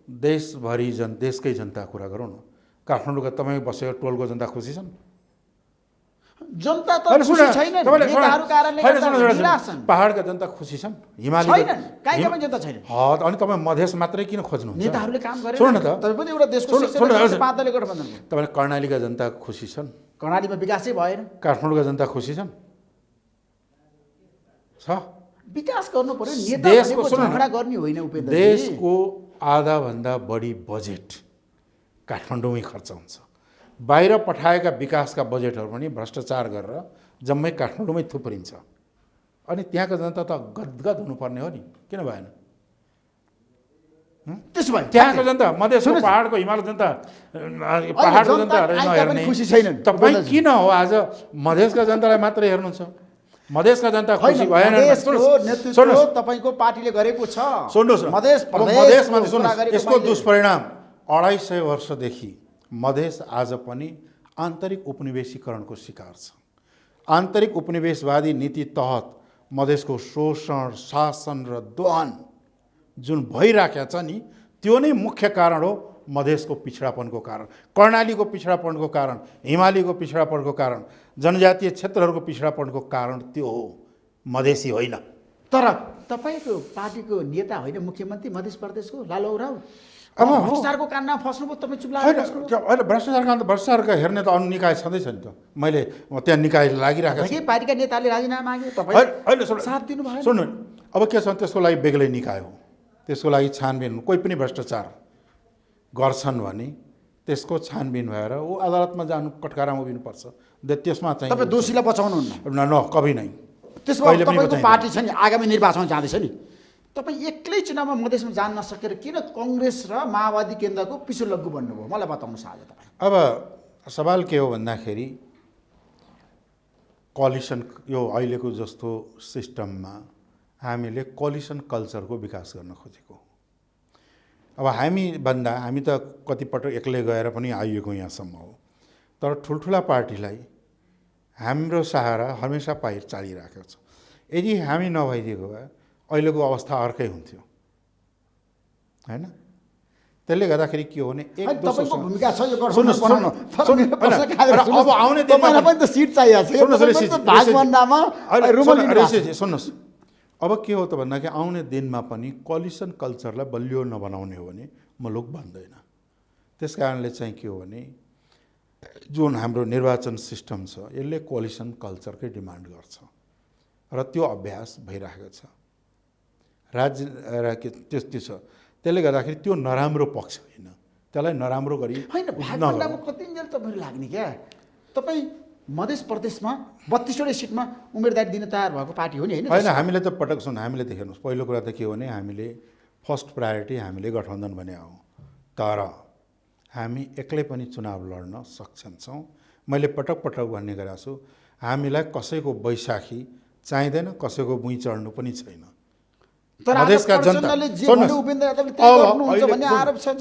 देशभरि देशकै जनता कुरा गरौँ न। काठमाडौँका तपाईँ बसेको टोलको जनता खुसी छन्? जनता त खुसी छैन, नेताहरू कारणले निराश छन्। पहाडका जनता खुसी छन्, हिमाली छैनन्, काहीँमा जनता छैन। अनि तपाईँ मधेस मात्रै किन खोज्नुहुन्छ? नेताहरूले काम गरेन। सुन्नु न त, तपाईँ पनि एउटा देशको पातले गठबन्धन। तपाईँ कर्णालीका जनता खुसी छन्? कर्णालीमा विकासै भएन। काठमाडौँका जनता खुसी छन्? विकास गर्नु पर्यो, नेताको झगडा गर्ने होइन उपेन्द्र। देशको आधाभन्दा बढी बजेट काठमाडौँमै खर्च हुन्छ। बाहिर पठाएका विकासका बजेटहरू पनि भ्रष्टाचार गरेर जम्मै काठमाडौँमै थुप्रिन्छ। अनि त्यहाँको जनता त गदगद हुनुपर्ने हो नि, किन भएन? त्यसो भए त्यहाँको जनता, मधेसको पहाडको हिमालको जनता, पहाडको जनताहरू नहेर्ने तपाईँ किन हो आज मधेसका जनतालाई मात्रै हेर्नुहुन्छ? मधेसका जनता खुसी भएन? तपाईँको पार्टीले गरेको छ। सुन्नुहोस्, मधेसमा यसको दुष्परिणाम 250 वर्षदेखि मधेस आज पनि आन्तरिक उपनिवेशीकरणको शिकार छ। आन्तरिक उपनिवेशवादी नीति तहत मधेसको शोषण, शासन र दोहन जुन भइराखेको छ नि, त्यो नै मुख्य कारण हो मधेसको पिछडापनको कारण, कर्णालीको पिछडापनको कारण, हिमालीको पिछडापनको कारण, जनजातीय क्षेत्रहरूको पिछडापनको कारण त्यो हो, मधेसी होइन। तर तपाईँको पार्टीको नेता होइन मुख्यमन्त्री मध्य प्रदेशको लालु राउत? अब भ्रष्टाचारको कारणमा फस्नुभयो, तपाईँ चुप लागेर बस्नुभयो? होइन, भ्रष्टाचारका हेर्ने त अन्य निकाय छँदैछ नि त। मैले त्यहाँ निकाय लागिरहेको छु। पार्टीका नेताले राजीनामा मागे, तपाईँ साथ दिनु भएन। सुन्नु, अब के छ, त्यसको लागि बेग्लै निकाय हो, त्यसको लागि छानबिन। कोही पनि भ्रष्टाचार गर्छन् भने त्यसको छानबिन भएर ऊ अदालतमा जानु, कटकारामा उभिनुपर्छ। त्यसमा चाहिँ तपाईँ दोषीलाई बचाउनुहुन्न? न, कभी नै। त्यसमा तपाईँको पार्टी छ नि, आगामी निर्वाचनमा जाँदैछ नि, तपाईँ एक्लै चुनावमा मधेसमा जान नसकेर किन कङ्ग्रेस र माओवादी केन्द्रको पिछो लग्गु बन्नुभयो? मलाई बताउनुहोस् आज तपाईँ। अब सवाल के हो भन्दाखेरि कोलिसन, यो अहिलेको जस्तो सिस्टममा हामीले कोलिसन कल्चरको विकास गर्न खोजेको। अब हामी त कतिपटक एक्लै गएर पनि आइएको यहाँसम्म हो, तर ठुल्ठुला पार्टीलाई हाम्रो सहारा हमेसा चालिरहेको छ। यदि हामी नभइदिएको भए अहिलेको अवस्था अर्कै हुन्थ्यो, होइन? त्यसले गर्दाखेरि के हो भने भूमिका छ यो अब आउने दिनमा पनि त सिट चाहिएको। सुन्नुहोस्, अब के हो त भन्दाखेरि आउने दिनमा पनि कोलिसन कल्चरलाई बलियो नबनाउने हो भने मुलुक बन्दैन। त्यस कारणले चाहिँ के हो भने जुन हाम्रो निर्वाचन सिस्टम छ यसले कोलिसन कल्चरकै डिमान्ड गर्छ र त्यो अभ्यास भइरहेको छ। राज्य त्यस्तो छ, त्यसले गर्दाखेरि त्यो नराम्रो पक्ष होइन, त्यसलाई नराम्रो गरी होइन। भागभण्डामा कतिन्जेल तपाईँहरू लाग्ने क्या? तपाईँ मध्य प्रदेशमा 32वटै सिटमा उम्मेदवारी दिन तयार भएको पार्टी हो नि, होइन? होइन, हामीले त पटक हामीले त हेर्नुहोस्, पहिलो कुरा त के हो भने हामीले फर्स्ट प्रायोरिटी हामीले गठबन्धन भने हो, तर हामी एक्लै पनि चुनाव लड्न सक्षम छौँ। मैले पटक भन्ने गरेको छु, हामीलाई कसैको बैशाखी चाहिँदैन, कसैको भुइँ चढ्नु पनि छैन। मधेसका जनता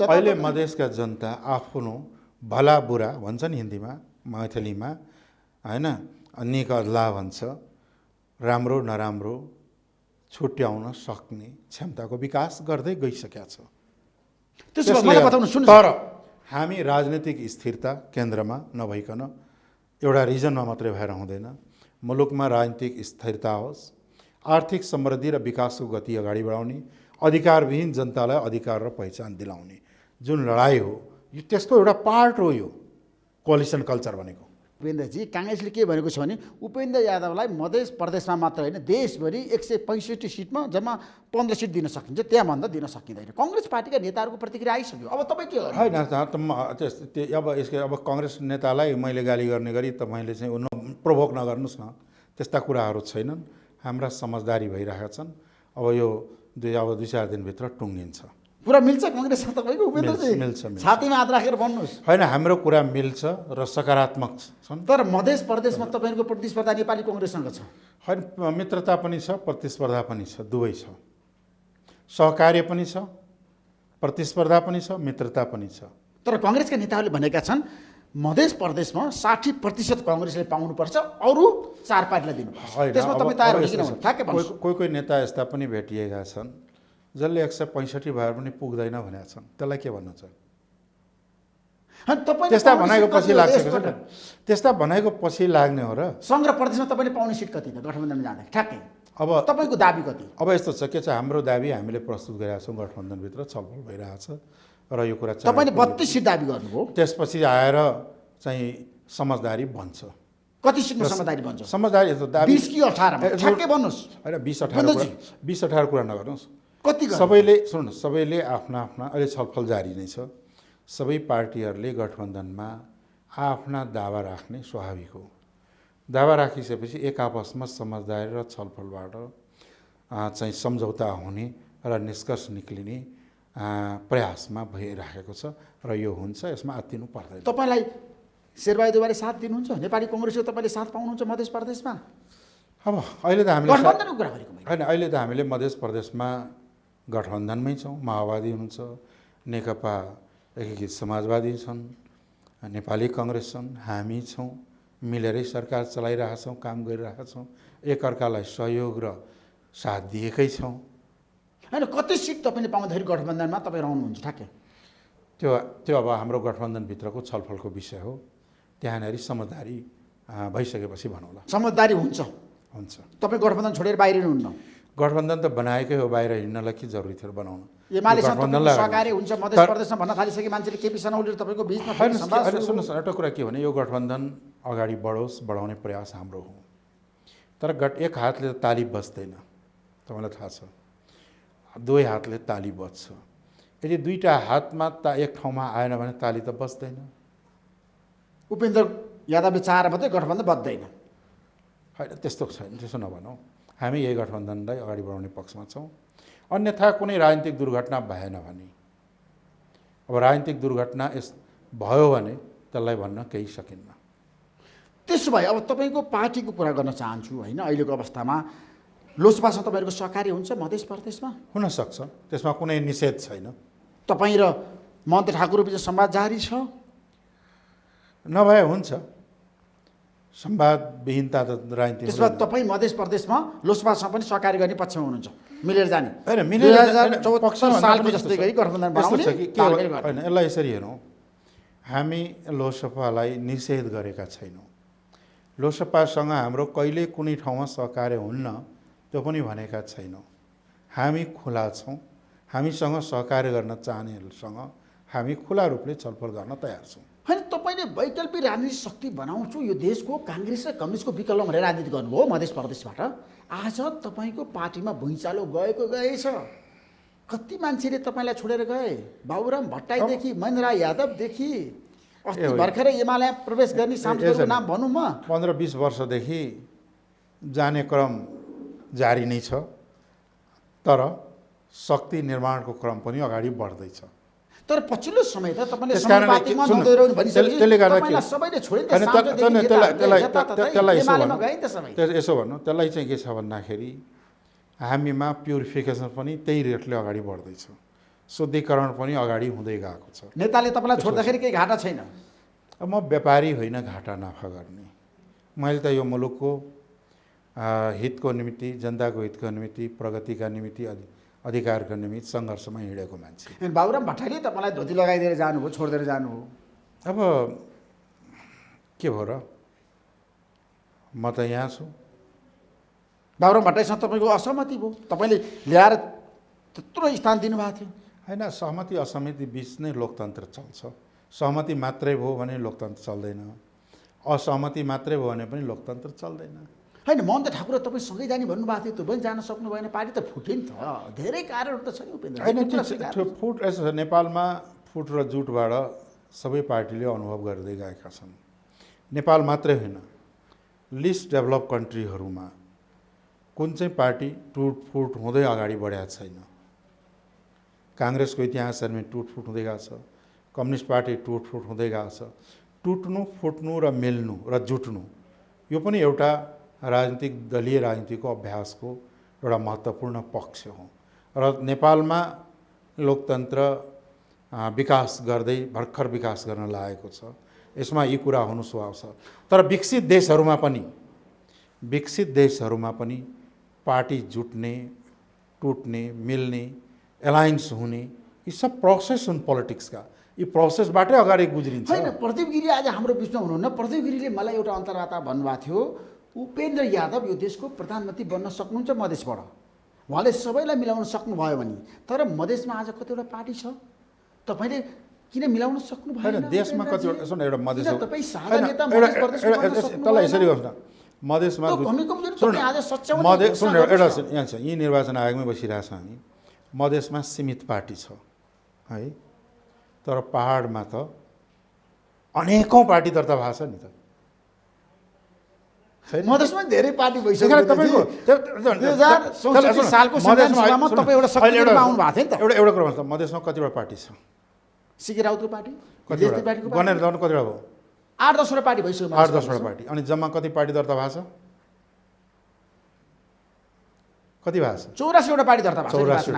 अहिले मधेसका जनता आफ्नो भला बुरा भन्छ नि हिन्दीमा, मैथिलीमा, होइन, निक अदला भन्छ, राम्रो नराम्रो छुट्याउन सक्ने क्षमताको विकास गर्दै गइसकेका छ। तर हामी राजनीतिक स्थिरता केन्द्रमा नभइकन एउटा रिजनमा मात्रै भएर हुँदैन, मुलुकमा राजनीतिक स्थिरता होस्, आर्थिक समृद्धि र विकासको गति अगाडि बढाउने, अधिकारविहीन जनतालाई अधिकार र पहिचान दिलाउने जुन लडाइँ हो, त्यसको एउटा पार्ट हो यो कोलिसन कल्चर भनेको। उपेन्द्रजी, काङ्ग्रेसले के भनेको छ भने उपेन्द्र यादवलाई मध्य प्रदेशमा मात्र होइन देशभरि 165 सिटमा जम्मा 15 सिट दिन सकिन्छ, त्यहाँभन्दा दिन सकिँदैन। कङ्ग्रेस पार्टीका नेताहरूको प्रतिक्रिया आइसक्यो। अब तपाईँ के गर्नु? होइन अब यसको अब कङ्ग्रेस नेतालाई मैले गाली गर्ने गरी तपाईँले चाहिँ प्रोभोक नगर्नुहोस् न, त्यस्ता कुराहरू छैनन्। हाम्रा समझदारी भइरहेका छन्। अब यो अब 2-4 दिनभित्र टुङ्गिन्छ। पुरा मिल्छ कङ्ग्रेसमा तपाईँको उपेन्द्रजी? मिल्छ। छातीमा हात राखेर भन्नुहोस्। होइन, हाम्रो कुरा मिल्छ र सकारात्मक छन्। तर मध्य प्रदेशमा तपाईँको प्रतिस्पर्धा नेपाली कङ्ग्रेससँग छ। होइन, मित्रता पनि छ, प्रतिस्पर्धा पनि छ, दुवै छ। सहकार्य पनि छ, प्रतिस्पर्धा पनि छ, मित्रता पनि छ। तर कङ्ग्रेसका नेताहरूले भनेका छन् मध्य प्रदेशमा 60% कङ्ग्रेसले पाउनुपर्छ, अरू 4 पार्टीलाई दिनुपर्छ। त्यसमा तपाईँ तयार हुनुहुन्छ किन? ठ्याक्कै भन्नुहोस्। कोही नेता यस्ता पनि भेटिएका छन् जसले 165 भएर पनि पुग्दैन भनेका छन्। त्यसलाई के भन्नु छ? त्यस्ता भनेको पछि लाग्छ। त्यस्ता भनेको पछि लाग्ने हो र? सङ्घ र प्रदेशमा तपाईँले पाउने सिट कति त गठबन्धनमा जाँदा? ठ्याक्कै अब तपाईँको दाबी कति? अब यस्तो छ, के छ, हाम्रो दाबी हामीले प्रस्तुत गरिरहेका छौँ। गठबन्धनभित्र छलफल भइरहेछ र यो कुरा तपाईँले 32 सिट दाबी गर्नुभयो। त्यसपछि आएर चाहिँ समझदारी भन्छ। कति सिटमा समझदारी भन्छ? समझदारी दाबी 20 कि 18? ठ्याक्कै भन्नुहोस्। होइन, 20-18 कुरा नगर्नुहोस्। कति सबैले सुन्नु, सबैले आफ्ना अहिले छलफल जारी नै छ। सबै पार्टीहरूले गठबन्धनमा आफ्ना दावा राख्ने स्वाभाविक हो। दावा राखिसकेपछि एक आपसमा समझदारी र छलफलबाट चाहिँ सम्झौता हुने र निष्कर्ष निक्लिने प्रयासमा भइराखेको छ र यो हुन्छ। यसमा आत्तिनु पर्दैन। तपाईँलाई शेरबहादुरले साथ दिनुहुन्छ? नेपाली कङ्ग्रेसले तपाईँले साथ पाउनुहुन्छ मध्य प्रदेशमा? अब अहिले त हामीले गठबन्धनको कुरा गरेको होइन, अहिले त हामीले मध्य प्रदेशमा गठबन्धनमै छौँ। माओवादी हुनुहुन्छ, नेकपा एकीकृत समाजवादी छन्, नेपाली कङ्ग्रेस छन्, हामी छौँ। मिलेरै सरकार चलाइरहेका छौँ, काम गरिरहेका छौँ। एकअर्कालाई सहयोग र साथ दिएकै छौँ। होइन, कति सिट तपाईँले पाउँदाखेरि गठबन्धनमा तपाईँ रहनुहुन्छ? ठ्याक्कै त्यो अब हाम्रो गठबन्धनभित्रको छलफलको विषय हो। त्यहाँनिर समझदारी भइसकेपछि भनौँला। समझदारी हुन्छ? हुन्छ। तपाईँ गठबन्धन छोडेर बाहिर हिँड्नुहुन्न? गठबन्धन त बनाएकै हो, बाहिर हिँड्नलाई के जरुरी थियो बनाउन? एमालेसँग सहकार्य हुन्छ मध्य प्रदेशमा भन्न थालिसके मान्छेले केपी शर्मा ओलीले तपाईँको बिचमा सुन्नुहोस्, एउटा कुरा के भने यो गठबन्धन अगाडि बढोस्, बढाउने प्रयास हाम्रो हो। तर एक हातले त ताली बज्दैन, तपाईँलाई थाहा छ। दुवै हातले ताली बज्छ। यदि दुईटा हातमा एक ठाउँमा आएन भने ताली त बज्दैन। उपेन्द्र यादवले चाहेर मात्रै गठबन्धन बज्दैन? होइन, त्यस्तो छैन। त्यसो नभनौँ। हामी यही गठबन्धनलाई अगाडि बढाउने पक्षमा छौँ। अन्यथा कुनै राजनीतिक दुर्घटना भएन भने, अब राजनीतिक दुर्घटना भयो भने त्यसलाई भन्न केही सकिन्न। त्यसो भए अब तपाईँको पार्टीको कुरा गर्न चाहन्छु। होइन, अहिलेको अवस्थामा लोसपासँग तपाईँहरूको सहकार्य हुन्छ मध्य प्रदेशमा? हुनसक्छ, त्यसमा कुनै निषेध छैन। तपाईँ र महन्त ठाकुरबीच संवाद जारी छ? नभए हुन्छ। संवादविहीनता त राजनीति। त्यसमा तपाईँ मध्य प्रदेशमा लोसपासँग पनि सहकार्य गर्ने पक्षमा हुनुहुन्छ? मिलेर जाने? होइन, मिलेर 2014 सालको जस्तै गरी गठबन्धन बनाउने? होइन, यसलाई यसरी हेरौँ। हामी लोसपालाई निषेध गरेका छैनौँ। लोसपासँग हाम्रो कहिले कुनै ठाउँमा सहकार्य हुन्न त्यो पनि भनेका छैनौँ। हामी खुला छौँ। हामीसँग सहकार्य गर्न चाहनेहरूसँग हामी खुला रूपले छलफल गर्न तयार छौँ। होइन, तपाईँले वैकल्पिक राजनीतिक शक्ति बनाउँछु यो देशको काङ्ग्रेस र कम्युनिस्टको विकल्प भनेर राजनीति गर्नुभयो मध्य प्रदेशबाट। आज तपाईँको पार्टीमा भुइँचालो गएछ। कति मान्छेले तपाईँलाई छोडेर गए? बाबुराम भट्टराईदेखि महेन्द्र राय यादवदेखि अस्ति भर्खरै एमाले प्रवेश गर्ने सांसदको नाम भनौँ म। 15-20 वर्षदेखि जाने क्रम जारी नै छ। तर शक्ति निर्माणको क्रम पनि अगाडि बढ्दैछ। तर पछिल्लो समय त तपाईँले समानुपातिकमा नगइरहनु भनिसकेपछि त्यसले गर्दा तपाईँलाई सबैले छोडिदिए। यसो भन्नु, त्यसलाई चाहिँ के छ भन्दाखेरि हामीमा प्युरिफिकेसन पनि त्यही रेटले अगाडि बढ्दैछ। शुद्धिकरण पनि अगाडि हुँदै गएको छ। नेताले तपाईँलाई छोड्दाखेरि केही घाटा छैन? म व्यापारी होइन घाटा नाफा गर्ने। मैले त यो मुलुकको हितको निमित्त, जनताको हितको निमित्त, प्रगतिका निमित्त, अधिकारको निमित्त सङ्घर्षमा हिँडेको मान्छे। बाबुराम भट्टराईले तपाईँलाई धोती लगाइदिएर जानुभयो, छोडिदिएर जानुभयो। अब के भयो र? म त यहाँ छु। बाबुराम भट्टराईसँग तपाईँको असहमति भयो, तपाईँले ल्याएर त्यत्रो स्थान दिनुभएको थियो। होइन, सहमति असहमति बिच नै लोकतन्त्र चल्छ। सहमति मात्रै भयो भने लोकतन्त्र चल्दैन। असहमति मात्रै भयो भने पनि लोकतन्त्र चल्दैन। होइन, महन्त ठाकुर तपाईँ सँगै जाने भन्नुभएको थियो, त्यो पनि जान सक्नु भएन, पार्टी त फुट्यो नि त। धेरै कारणहरू त छ नि उपेन्द्र। होइन, त्यो फुट यसो छ, नेपालमा फुट र जुटबाट सबै पार्टीले अनुभव गर्दै गएका छन्। नेपाल मात्रै होइन, लिस्ट डेभलप कन्ट्रीहरूमा कुन चाहिँ पार्टी टुटफुट हुँदै अगाडि बढेको छैन। काङ्ग्रेसको इतिहासहरूमा टुटफुट हुँदै गएको छ, कम्युनिस्ट पार्टी टुटफुट हुँदै गएको छ। टुट्नु, फुट्नु र मिल्नु र जुट्नु यो पनि एउटा राजनीतिक दलीय राजनीतिको अभ्यासको एउटा महत्त्वपूर्ण पक्ष हो। र नेपालमा लोकतन्त्र विकास गर्दै भर्खर विकास गर्न लागेको छ। यसमा यी कुरा हुनु स्वाभाविक छ। तर विकसित देशहरूमा पनि पार्टी जुट्ने, टुट्ने, मिल्ने, एलायन्स हुने यी सब प्रोसेस हुन् पोलिटिक्सका। यी प्रोसेसबाटै अगाडि गुज्रिन्छ। होइन, प्रदीप गिरी आज हाम्रो बिचमा हुनुहुन्न। प्रदीप गिरीले मलाई एउटा अन्तर्वार्ता भन्नुभएको थियो, उपेन्द्र यादव यो देशको प्रधानमन्त्री बन्न सक्नुहुन्छ मधेसबाट, उहाँले सबैलाई मिलाउन सक्नुभयो भने। तर मधेसमा आज कतिवटा पार्टी छ, तपाईँले किन मिलाउन सक्नु भएन? देशमा कतिवटा सुन, एउटा मधेस तपाईँ साझा नेता मधेस प्रदेशको तँलाई यसरी गर्छ न, मधेसमा यहाँ छ, यी निर्वाचन आयोगमै बसिरहेछ हामी। मधेसमा सीमित पार्टी छ है, तर पहाडमा त अनेकौँ पार्टी दर्ता भएको छ नि त। मधेसमा धेरै पार्टी भइसक्यो। तपाईँको 2064 सालको संविधानमा तपाईँ एउटा सक्रियमा आउनु भएको थियो नि त। एउटा कुरा भन्छ, मधेसमा कतिवटा पार्टी छ? सिके राउतको पार्टी, कतिवटा गनेर जानु कतिवटा भयो? 8-10वटा पार्टी भइसक्यो। 8-10वटा पार्टी। अनि जम्मा कति पार्टी दर्ता भएको छ? कति भएको छ? 84वटा पार्टी दर्ता भएको छ।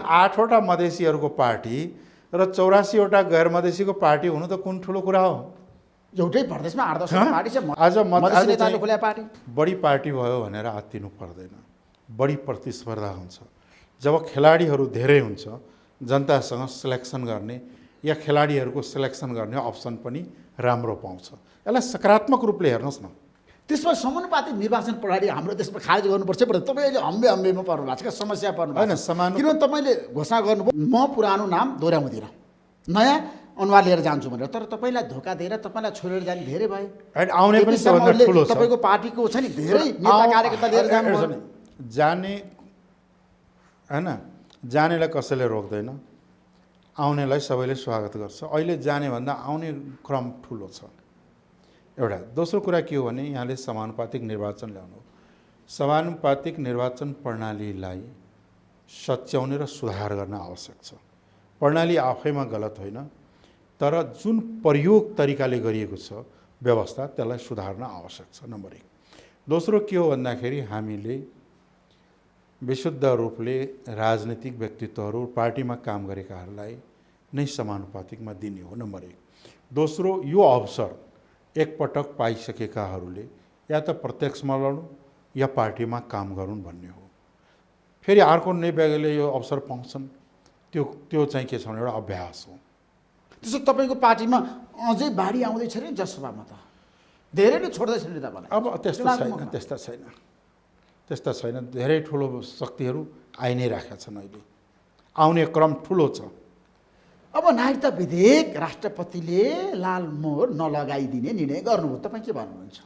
8वटा मधेसीहरूको पार्टी र 84वटा गैर मधेसीको पार्टी हुनु त कुन ठुलो कुरा हो? एउटै प्रदेशमा 8-10वटा पार्टी छ। आज नेताले खोले पार्टी बढी पार्टी भयो भनेर आत्तिनु पर्दैन। बढी प्रतिस्पर्धा हुन्छ। जब खेलाडीहरू धेरै हुन्छ, जनतासँग सिलेक्सन गर्ने या खेलाडीहरूको सिलेक्सन गर्ने अप्सन पनि राम्रो पाउँछ। यसलाई सकारात्मक रूपले हेर्नुहोस् न। त्यसमा समानुपातिक निर्वाचन प्रणाली हाम्रो देशमा खारेज गर्नुपर्छ। तपाईँ अहिले हम्बेमा पर्नु भएको छ, समस्या पर्नु भएको छ। किनभने तपाईँले घोषणा गर्नुभयो म पुरानो नाम दोहोऱ्याउँदिनँ, नयाँ अनुहार लिएर जान्छु भनेर। तर तपाईँलाई धोका दिएर तपाईँलाई छोडेर जाने धेरै भयो। आउने पनि ठुलो छ। तपाईँको पार्टीको छ नि धेरै नेता कार्यकर्ता लिएर जाने होइन, जानेलाई कसैले रोक्दैन, आउनेलाई सबैले स्वागत गर्छ। अहिले जाने भन्दा आउने क्रम ठुलो छ एउटा। दोस्रो कुरा के हो भने यहाँले समानुपातिक निर्वाचन ल्याउनु। समानुपातिक निर्वाचन प्रणालीलाई सच्याउने र सुधार गर्न आवश्यक छ। प्रणाली आफैमा गलत होइन, तर जुन प्रयोग तरिकाले गरिएको छ व्यवस्था, त्यसलाई सुधार्न आवश्यक छ, नम्बर 1। दोस्रो के हो भन्दाखेरि हामीले विशुद्ध रूपले राजनीतिक व्यक्तित्वहरू, पार्टीमा काम गरेकाहरूलाई नै समानुपातिकमा दिने हो, नम्बर 1। दोस्रो, यो अवसर एकपटक पाइसकेकाहरूले या त प्रत्यक्षमा लड्नु या पार्टीमा काम गरून् भन्ने हो। फेरि अर्को नै व्यक्तिले यो अवसर पाउँछन्, त्यो चाहिँ के छ भने एउटा अभ्यास हो। त्यसो तपाईँको पार्टीमा अझै बाढी आउँदैछ नि जसपामा त धेरै नै छोड्दैछ नि तपाईँलाई। अब त्यस्ता छैन। धेरै ठुलो शक्तिहरू आइ नै राखेका छन्। अहिले आउने क्रम ठुलो छ। अब नागरिकता विधेयक राष्ट्रपतिले लाल मोहर नलगाइदिने निर्णय गर्नुभयो, तपाईँ के भन्नुहुन्छ?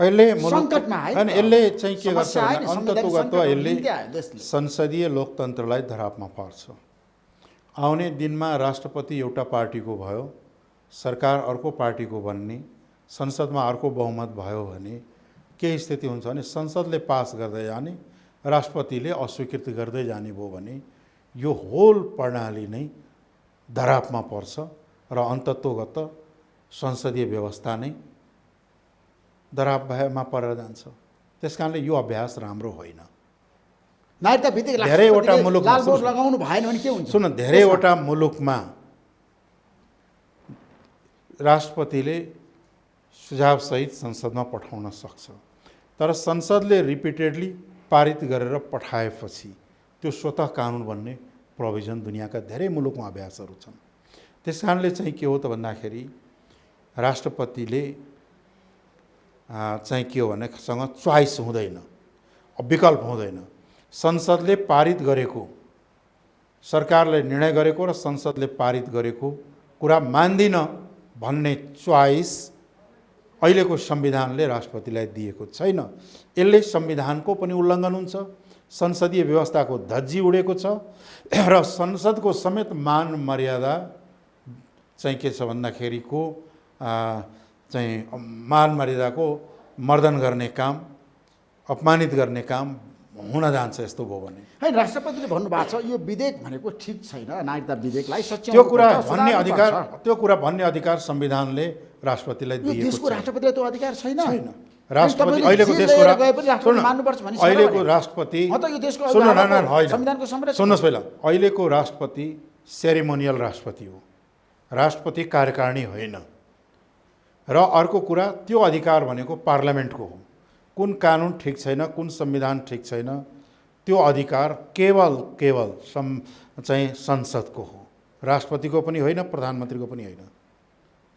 अहिले सङ्कटमा आयो अनि यसले चाहिँ के गर्छ भने अन्ततोगत यसले संसदीय लोकतन्त्रलाई धरापमा पार्छ। आउने दिनमा राष्ट्रपति एउटा पार्टीको भयो, सरकार अर्को पार्टीको बन्ने, संसदमा अर्को बहुमत भयो भने के स्थिति हुन्छ भने संसदले पास गर्दै जाने, राष्ट्रपतिले अस्वीकृत गर्दै जाने भयो भने यो होल प्रणाली नै धरापमा पर्छ र अन्ततोगत संसदीय व्यवस्था नै धरापमा परेर जान्छ। त्यसकारणले यो अभ्यास राम्रो होइन। नागरिकता विधेयक धेरैवटा मुलुकमा लाल मोहर लगाउनु भएन भने के हुन्छ? सुन, धेरैवटा मुलुकमा राष्ट्रपतिले सुझावसहित संसदमा पठाउन सक्छ, तर संसदले रिपिटेडली पारित गरेर पठाएपछि त्यो स्वतः कानुन बन्ने प्रोभिजन दुनियाँका धेरै मुलुकमा अभ्यासहरू छन्। त्यस कारणले चाहिँ के हो त भन्दाखेरि राष्ट्रपतिले चाहिँ के हो भनेसँग चोइस हुँदैन, विकल्प हुँदैन। संसदले पारित गरेको, सरकारले निर्णय गरेको र संसदले पारित गरेको कुरा मान्दिन भन्ने च्वाइस अहिलेको संविधानले राष्ट्रपतिलाई दिएको छैन। यसले संविधानको पनि उल्लङ्घन हुन्छ, संसदीय व्यवस्थाको धज्जी उडेको छ र संसदको समेत मान मर्यादा चाहिँ के छ भन्दाखेरिको चाहिँ मान मर्यादाको मर्दन गर्ने काम, अपमानित गर्ने काम हुन जान्छ यस्तो भयो भने। है राष्ट्रपतिले भन्नुभएको छ यो विधेयक भनेको ठिक छैन, नागरिकता विधेयकलाई त्यो कुरा भन्ने अधिकार संविधानले राष्ट्रपतिलाई दिएको देशको छ। राष्ट्रपतिलाई त्यो अधिकार छैन। राष्ट्रपति अहिलेको देशको अहिलेको राष्ट्रपति सुन्नुहोस् पहिला, अहिलेको राष्ट्रपति सेरेमोनियल राष्ट्रपति हो, राष्ट्रपति कार्यकारिणी होइन। र अर्को कुरा त्यो अधिकार भनेको पार्लियामेन्टको हो। कुन कानुन ठिक छैन, कुन संविधान ठिक छैन, त्यो अधिकार केवल चाहिँ संसदको हो, राष्ट्रपतिको पनि होइन, प्रधानमन्त्रीको पनि होइन।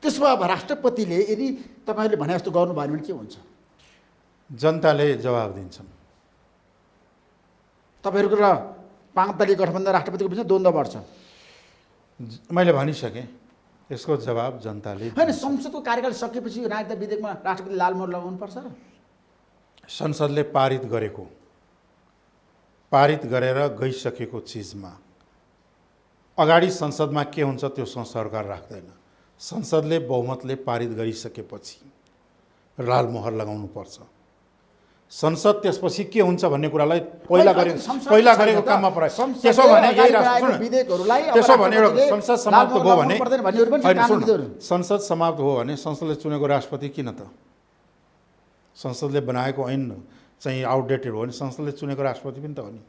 त्यसमा अब राष्ट्रपतिले यदि तपाईँले भने जस्तो गर्नुभयो भने के हुन्छ? जनताले जवाब दिन्छन्। तपाईँहरूको र 5 दलीय गठबन्धन राष्ट्रपतिको बिचमा द्वन्द्व बढ्छ। मैले भनिसकेँ, यसको जवाब जनताले होइन। संसदको कार्यकाल सकेपछि नागरिकता विधेयकमा राष्ट्रपतिले लाल मोहर लगाउनुपर्छ र संसदले पारित गरेर गइसकेको चिजमा अगाडि संसदमा के हुन्छ त्यो सरकार राख्दैन। संसदले बहुमतले पारित गरिसकेपछि लाल मोहर लगाउनुपर्छ। संसद त्यसपछि के हुन्छ भन्ने कुरालाई पहिला गरेको काममा परे। त्यसो भने संसद समाप्त भयो भने संसद समाप्त हो भने संसदले चुनेको राष्ट्रपति किन त? संसदले बनाएको ऐन चाहिँ आउटडेटेड हो भने संसदले चुनेको राष्ट्रपति पनि त हो नि।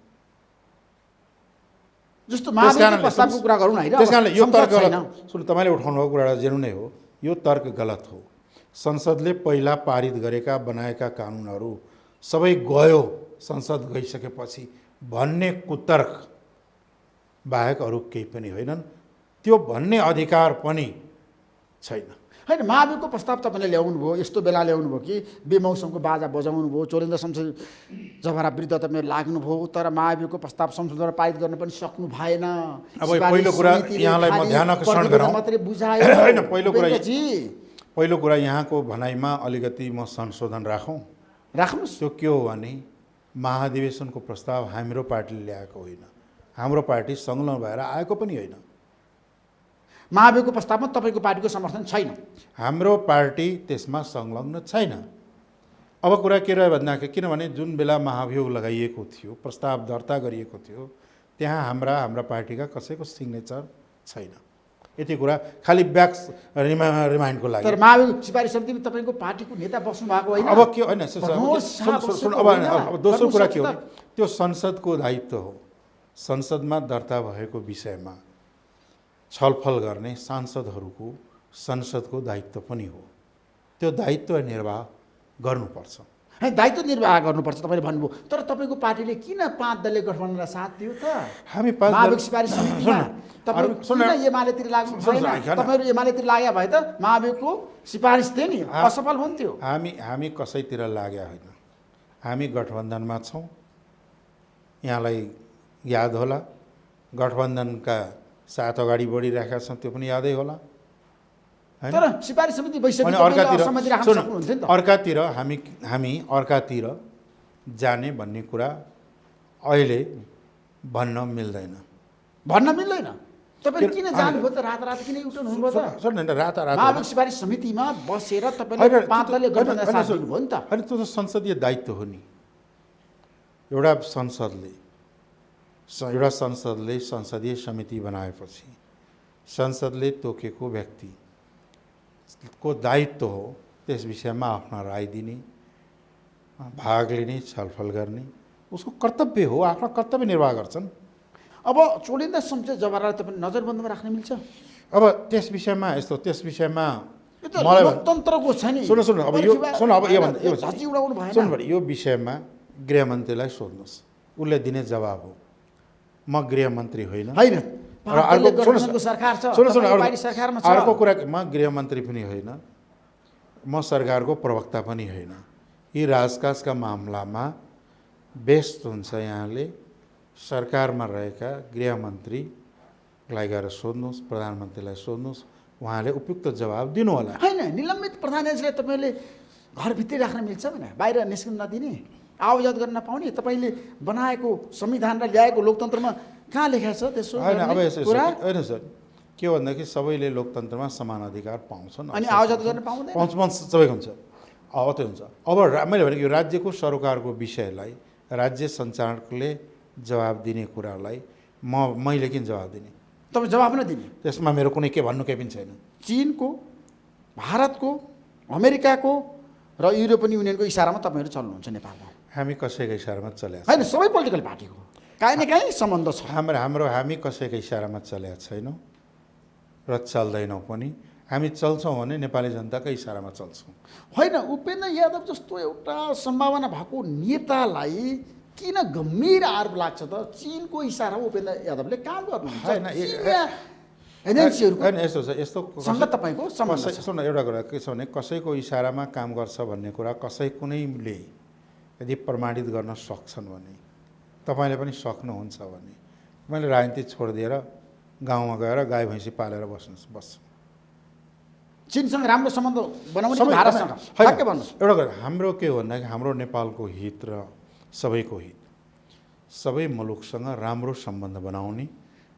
जस्तो महाभियोगको प्रस्तावको कुरा गरौँ हैन। त्यसकारणले यो तर्क गलत। सुन, तपाईले उठाउनु भएको कुरा जेनु नै हो, यो तर्क गलत हो। संसदले पहिला पारित गरेका बनाएका कानुनहरू सबै गयो संसद गइसकेपछि भन्ने कुतर्क बाहेक अरू केही पनि होइनन्। त्यो भन्ने अधिकार पनि छैन। होइन, महाभियोगको प्रस्ताव तपाईँले ल्याउनु भयो, यस्तो बेला ल्याउनु भयो कि बेमौसमको बाजा बजाउनु भयो, चोरेन्द्र शमशेर जबरा विरुद्ध तपाईँले लाग्नुभयो, तर महाभियोगको प्रस्ताव संसदद्वारा पारित गर्न पनि सक्नु भएन। अब पहिलो कुरा यहाँलाई म ध्यान आकर्षण गराउँ। मात्रै बुझायो हैन, पहिलो कुरा यहाँको भनाइमा अलिकति म संशोधन राख्नुहोस्। त्यो के हो भने महाधिवेशनको प्रस्ताव हाम्रो पार्टीले ल्याएको होइन, हाम्रो पार्टी संलग्न भएर आएको पनि होइन। महाभियोगको प्रस्तावमा तपाईँको पार्टीको समर्थन छैन? हाम्रो पार्टी त्यसमा संलग्न छैन। अब कुरा के रह्यो भन्दाखेरि किनभने जुन बेला महाभियोग लगाइएको थियो, प्रस्ताव दर्ता गरिएको थियो, त्यहाँ हाम्रा पार्टीका कसैको सिग्नेचर छैन। यति कुरा खालि ब्याक रिमाइन्डको लागि। तर महाभियोग सिफारिस समितिमा तपाईँको पार्टीको नेता बस्नु भएको होइन? अब के होइन, अब दोस्रो कुरा के हो, त्यो संसदको दायित्व हो। संसदमा दर्ता भएको विषयमा छलफल गर्ने सांसदहरूको संसदको दायित्व पनि हो। त्यो दायित्व निर्वाह गर्नुपर्छ। दायित्व निर्वाह गर्नुपर्छ तपाईँले भन्नुभयो, तर तपाईँको पार्टीले किन 5 दलीय गठबन्धनलाई साथ दियो त? हामी महाभियोग सिफारिस समितिमा तपाईँहरू किन एमालेतिर लाग्नु भएन? तपाईँहरू एमालेतिर लाग्या भए त महाभियोगको सिफारिस थियो नि, असफल हुन्थ्यो। हामी कसैतिर लाग्या होइन, हामी गठबन्धनमा छौँ। यहाँलाई याद होला गठबन्धनका साथ अगाडि बढिरहेका छौँ, त्यो पनि यादै होला। तर सिफारिस समिति भइसक्यो, अर्कातिर हामी अर्कातिर जाने भन्ने कुरा अहिले भन्न मिल्दैन। तपाईले किन जानुभयो त? रातारात किन युटर्न हुनुभयो त? रातारात महाभियोग सिफारिस समितिमा बसेर तपाईँले 5 दलीय गठबन्धन साथ दिनुभयो नि त? अनि त्यो त संसदीय दायित्व हो नि। एउटा संसदले संसदीय समिति बनाएपछि संसदले तोकेको व्यक्तिको दायित्व हो त्यस विषयमा आफ्ना राय दिने, भाग लिने, छलफल गर्ने उसको कर्तव्य हो। आफ्नो कर्तव्य निर्वाह गर्छन्। अब चोरेन्द्र शमशेर जबरालाई तपाईँ नजरबन्दमा राख्न मिल्छ? अब त्यस विषयमा मलाई लोकतन्त्रको छ नि। यो विषयमा गृहमन्त्रीलाई सोध्नुहोस्, उसले दिने जवाब हो। म गृहमन्त्री होइन। अर्को कुरा, म गृहमन्त्री पनि होइन, म सरकारको प्रवक्ता पनि होइन। यी राजकाजका मामलामा व्यस्त हुन्छ यहाँले सरकारमा रहेका गृहमन्त्रीलाई गएर सोध्नुहोस्, प्रधानमन्त्रीलाई सोध्नुहोस्, उहाँले उपयुक्त जवाब दिनु होला। होइन, निलम्बित प्रधानमन्त्रीलाई तपाईँले घरभित्रै राख्न मिल्छ भने, बाहिर निस्कन नदिने, आवाजात गर्न नपाउने, तपाईँले बनाएको संविधान र ल्याएको लोकतन्त्रमा कहाँ लेखाएको छ त्यसो? होइन, अब कुरा होइन सर, के भन्दाखेरि सबैले लोकतन्त्रमा समान अधिकार पाउँछन् अनि आवाजात गर्न पाउँदैन। पाउँछ सबैको हुन्छ। अब त्यो हुन्छ। अब मैले भनेको राज्यको सरकारको विषयलाई राज्य सञ्चालकले जवाब दिने कुरालाई मैले किन जवाब दिने? तपाईँ जवाब नदिने, त्यसमा मेरो कुनै के भन्नु केही पनि छैन। चीनको, भारतको, अमेरिकाको र युरोपियन युनियनको इसारामा तपाईँहरू चल्नुहुन्छ नेपालमा? हामी कसैको इसारामा चलेका होइन, सबै पोलिटिकल पार्टीको काहीँ न काहीँ सम्बन्ध छ। हामी कसैको इसारामा चलेका छैनौँ र चल्दैनौँ पनि। हामी चल्छौँ भने नेपाली जनताकै इसारामा चल्छौँ। होइन, उपेन्द्र यादव जस्तो एउटा सम्भावना भएको नेतालाई किन गम्भीर आरोप लाग्छ त? चीनको इसारा उपेन्द्र यादवले काम गर्नुहुन्छ। एजेन्सीहरूको होइन, यस्तो सँग तपाईँको सम्बन्ध छ। सुन, एउटा कुरा के छ भने कसैको इसारामा काम गर्छ भन्ने कुरा कुनैले यदि प्रमाणित गर्न सक्छन् भने, तपाईँले पनि सक्नुहुन्छ भने, मैले राजनीति छोडिदिएर गाउँमा गएर गाई भैँसी पालेर बस्छु। चीनसँग राम्रो सम्बन्ध बनाउने कि भारतसँग? ठ्याक्कै भन्नुहोस्। एउटा कुरा हाम्रो के हो भन्दाखेरि हाम्रो नेपालको हित र सबैको हित, सबै मुलुकसँग राम्रो सम्बन्ध बनाउने,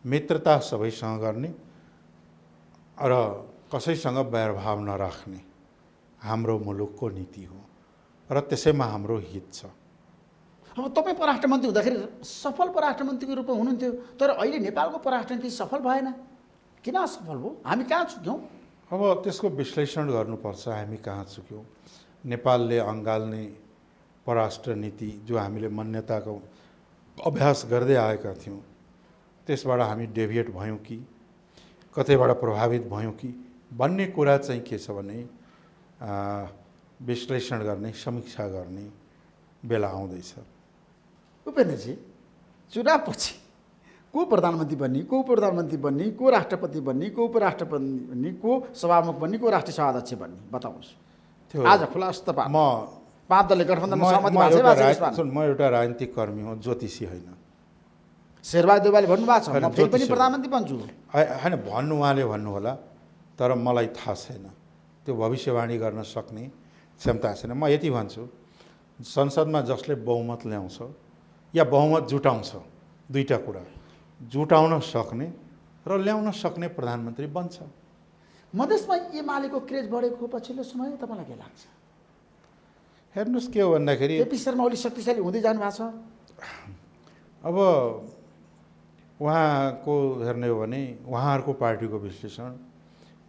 मित्रता सबैसँग गर्ने र कसैसँग वैरभाव नराख्ने हाम्रो मुलुकको नीति हो र त्यसैमा हाम्रो हित छ। अब तपाईँ परराष्ट्र मन्त्री हुँदाखेरि सफल परराष्ट्र मन्त्रीको रूपमा हुनुहुन्थ्यो, तर अहिले नेपालको परराष्ट्र नीति सफल भएन। किन असफल भयो? हामी कहाँ चुक्यौँ? अब त्यसको विश्लेषण गर्नुपर्छ, हामी कहाँ चुक्यौँ। नेपालले अँगाल्ने परराष्ट्र नीति जो हामीले मान्यताको अभ्यास गर्दै आएका थियौँ, त्यसबाट हामी डेभिएट भयौँ कि कतैबाट प्रभावित भयौँ कि भन्ने कुरा चाहिँ के छ भने विश्लेषण गर्ने, समीक्षा गर्ने बेला आउँदैछ। उपेन्द्रजी, चुनावपछि को प्रधानमन्त्री बन्ने, को प्रधानमन्त्री बन्ने, को राष्ट्रपति बन्ने, को उपराष्ट्रपति बन्ने, को सभामुख बन्ने, को राष्ट्रिय सभाध्यक्ष बन्ने, बताउनुहोस्। त्यो आज खुलास्त म 5 दलले गठबन्धनमा सहमति भएको छ। म एउटा राजनीतिक कर्मी हो, ज्योतिषी होइन। शेरबहादुर देउवाले भन्नुभएको छ म फेरि पनि प्रधानमन्त्री बन्छु। होइन, उहाँले भन्नु होला, तर मलाई थाहा छैन, त्यो भविष्यवाणी गर्न सक्ने क्षमता छैन। म यति भन्छु, संसदमा जसले बहुमत ल्याउँछ या बहुमत जुटाउँछ, दुईटा कुरा, जुटाउन सक्ने र ल्याउन सक्ने प्रधानमन्त्री बन्छ। मधेसमा एमालेको क्रेज बढेको पछिल्लो समय तपाईँलाई के लाग्छ? हेर्नुहोस्, के हो भन्दाखेरि केपी शर्मा ओली शक्तिशाली हुँदै जानु भएको छ। अब उहाँको हेर्ने हो भने उहाँहरूको पार्टीको विश्लेषण,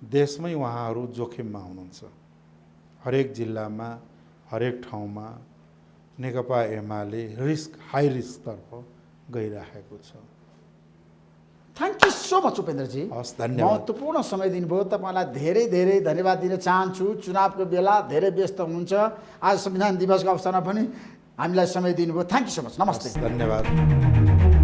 देशमै उहाँहरू जोखिममा हुनुहुन्छ। हरेक जिल्लामा, हरेक ठाउँमा नेकपा एमाले हाई रिस्कतर्फ गइरहेको छ। थ्याङ्क यू सो मच उपेन्द्रजी। हस्, धन्यवाद। महत्त्वपूर्ण समय दिनुभयो। तपाईँलाई धेरै धेरै धन्यवाद दिन चाहन्छु। चुनावको बेला धेरै व्यस्त हुनुहुन्छ। आज संविधान दिवसको अवसरमा पनि हामीलाई समय दिनुभयो। Thank you so much. नमस्ते। धन्यवाद।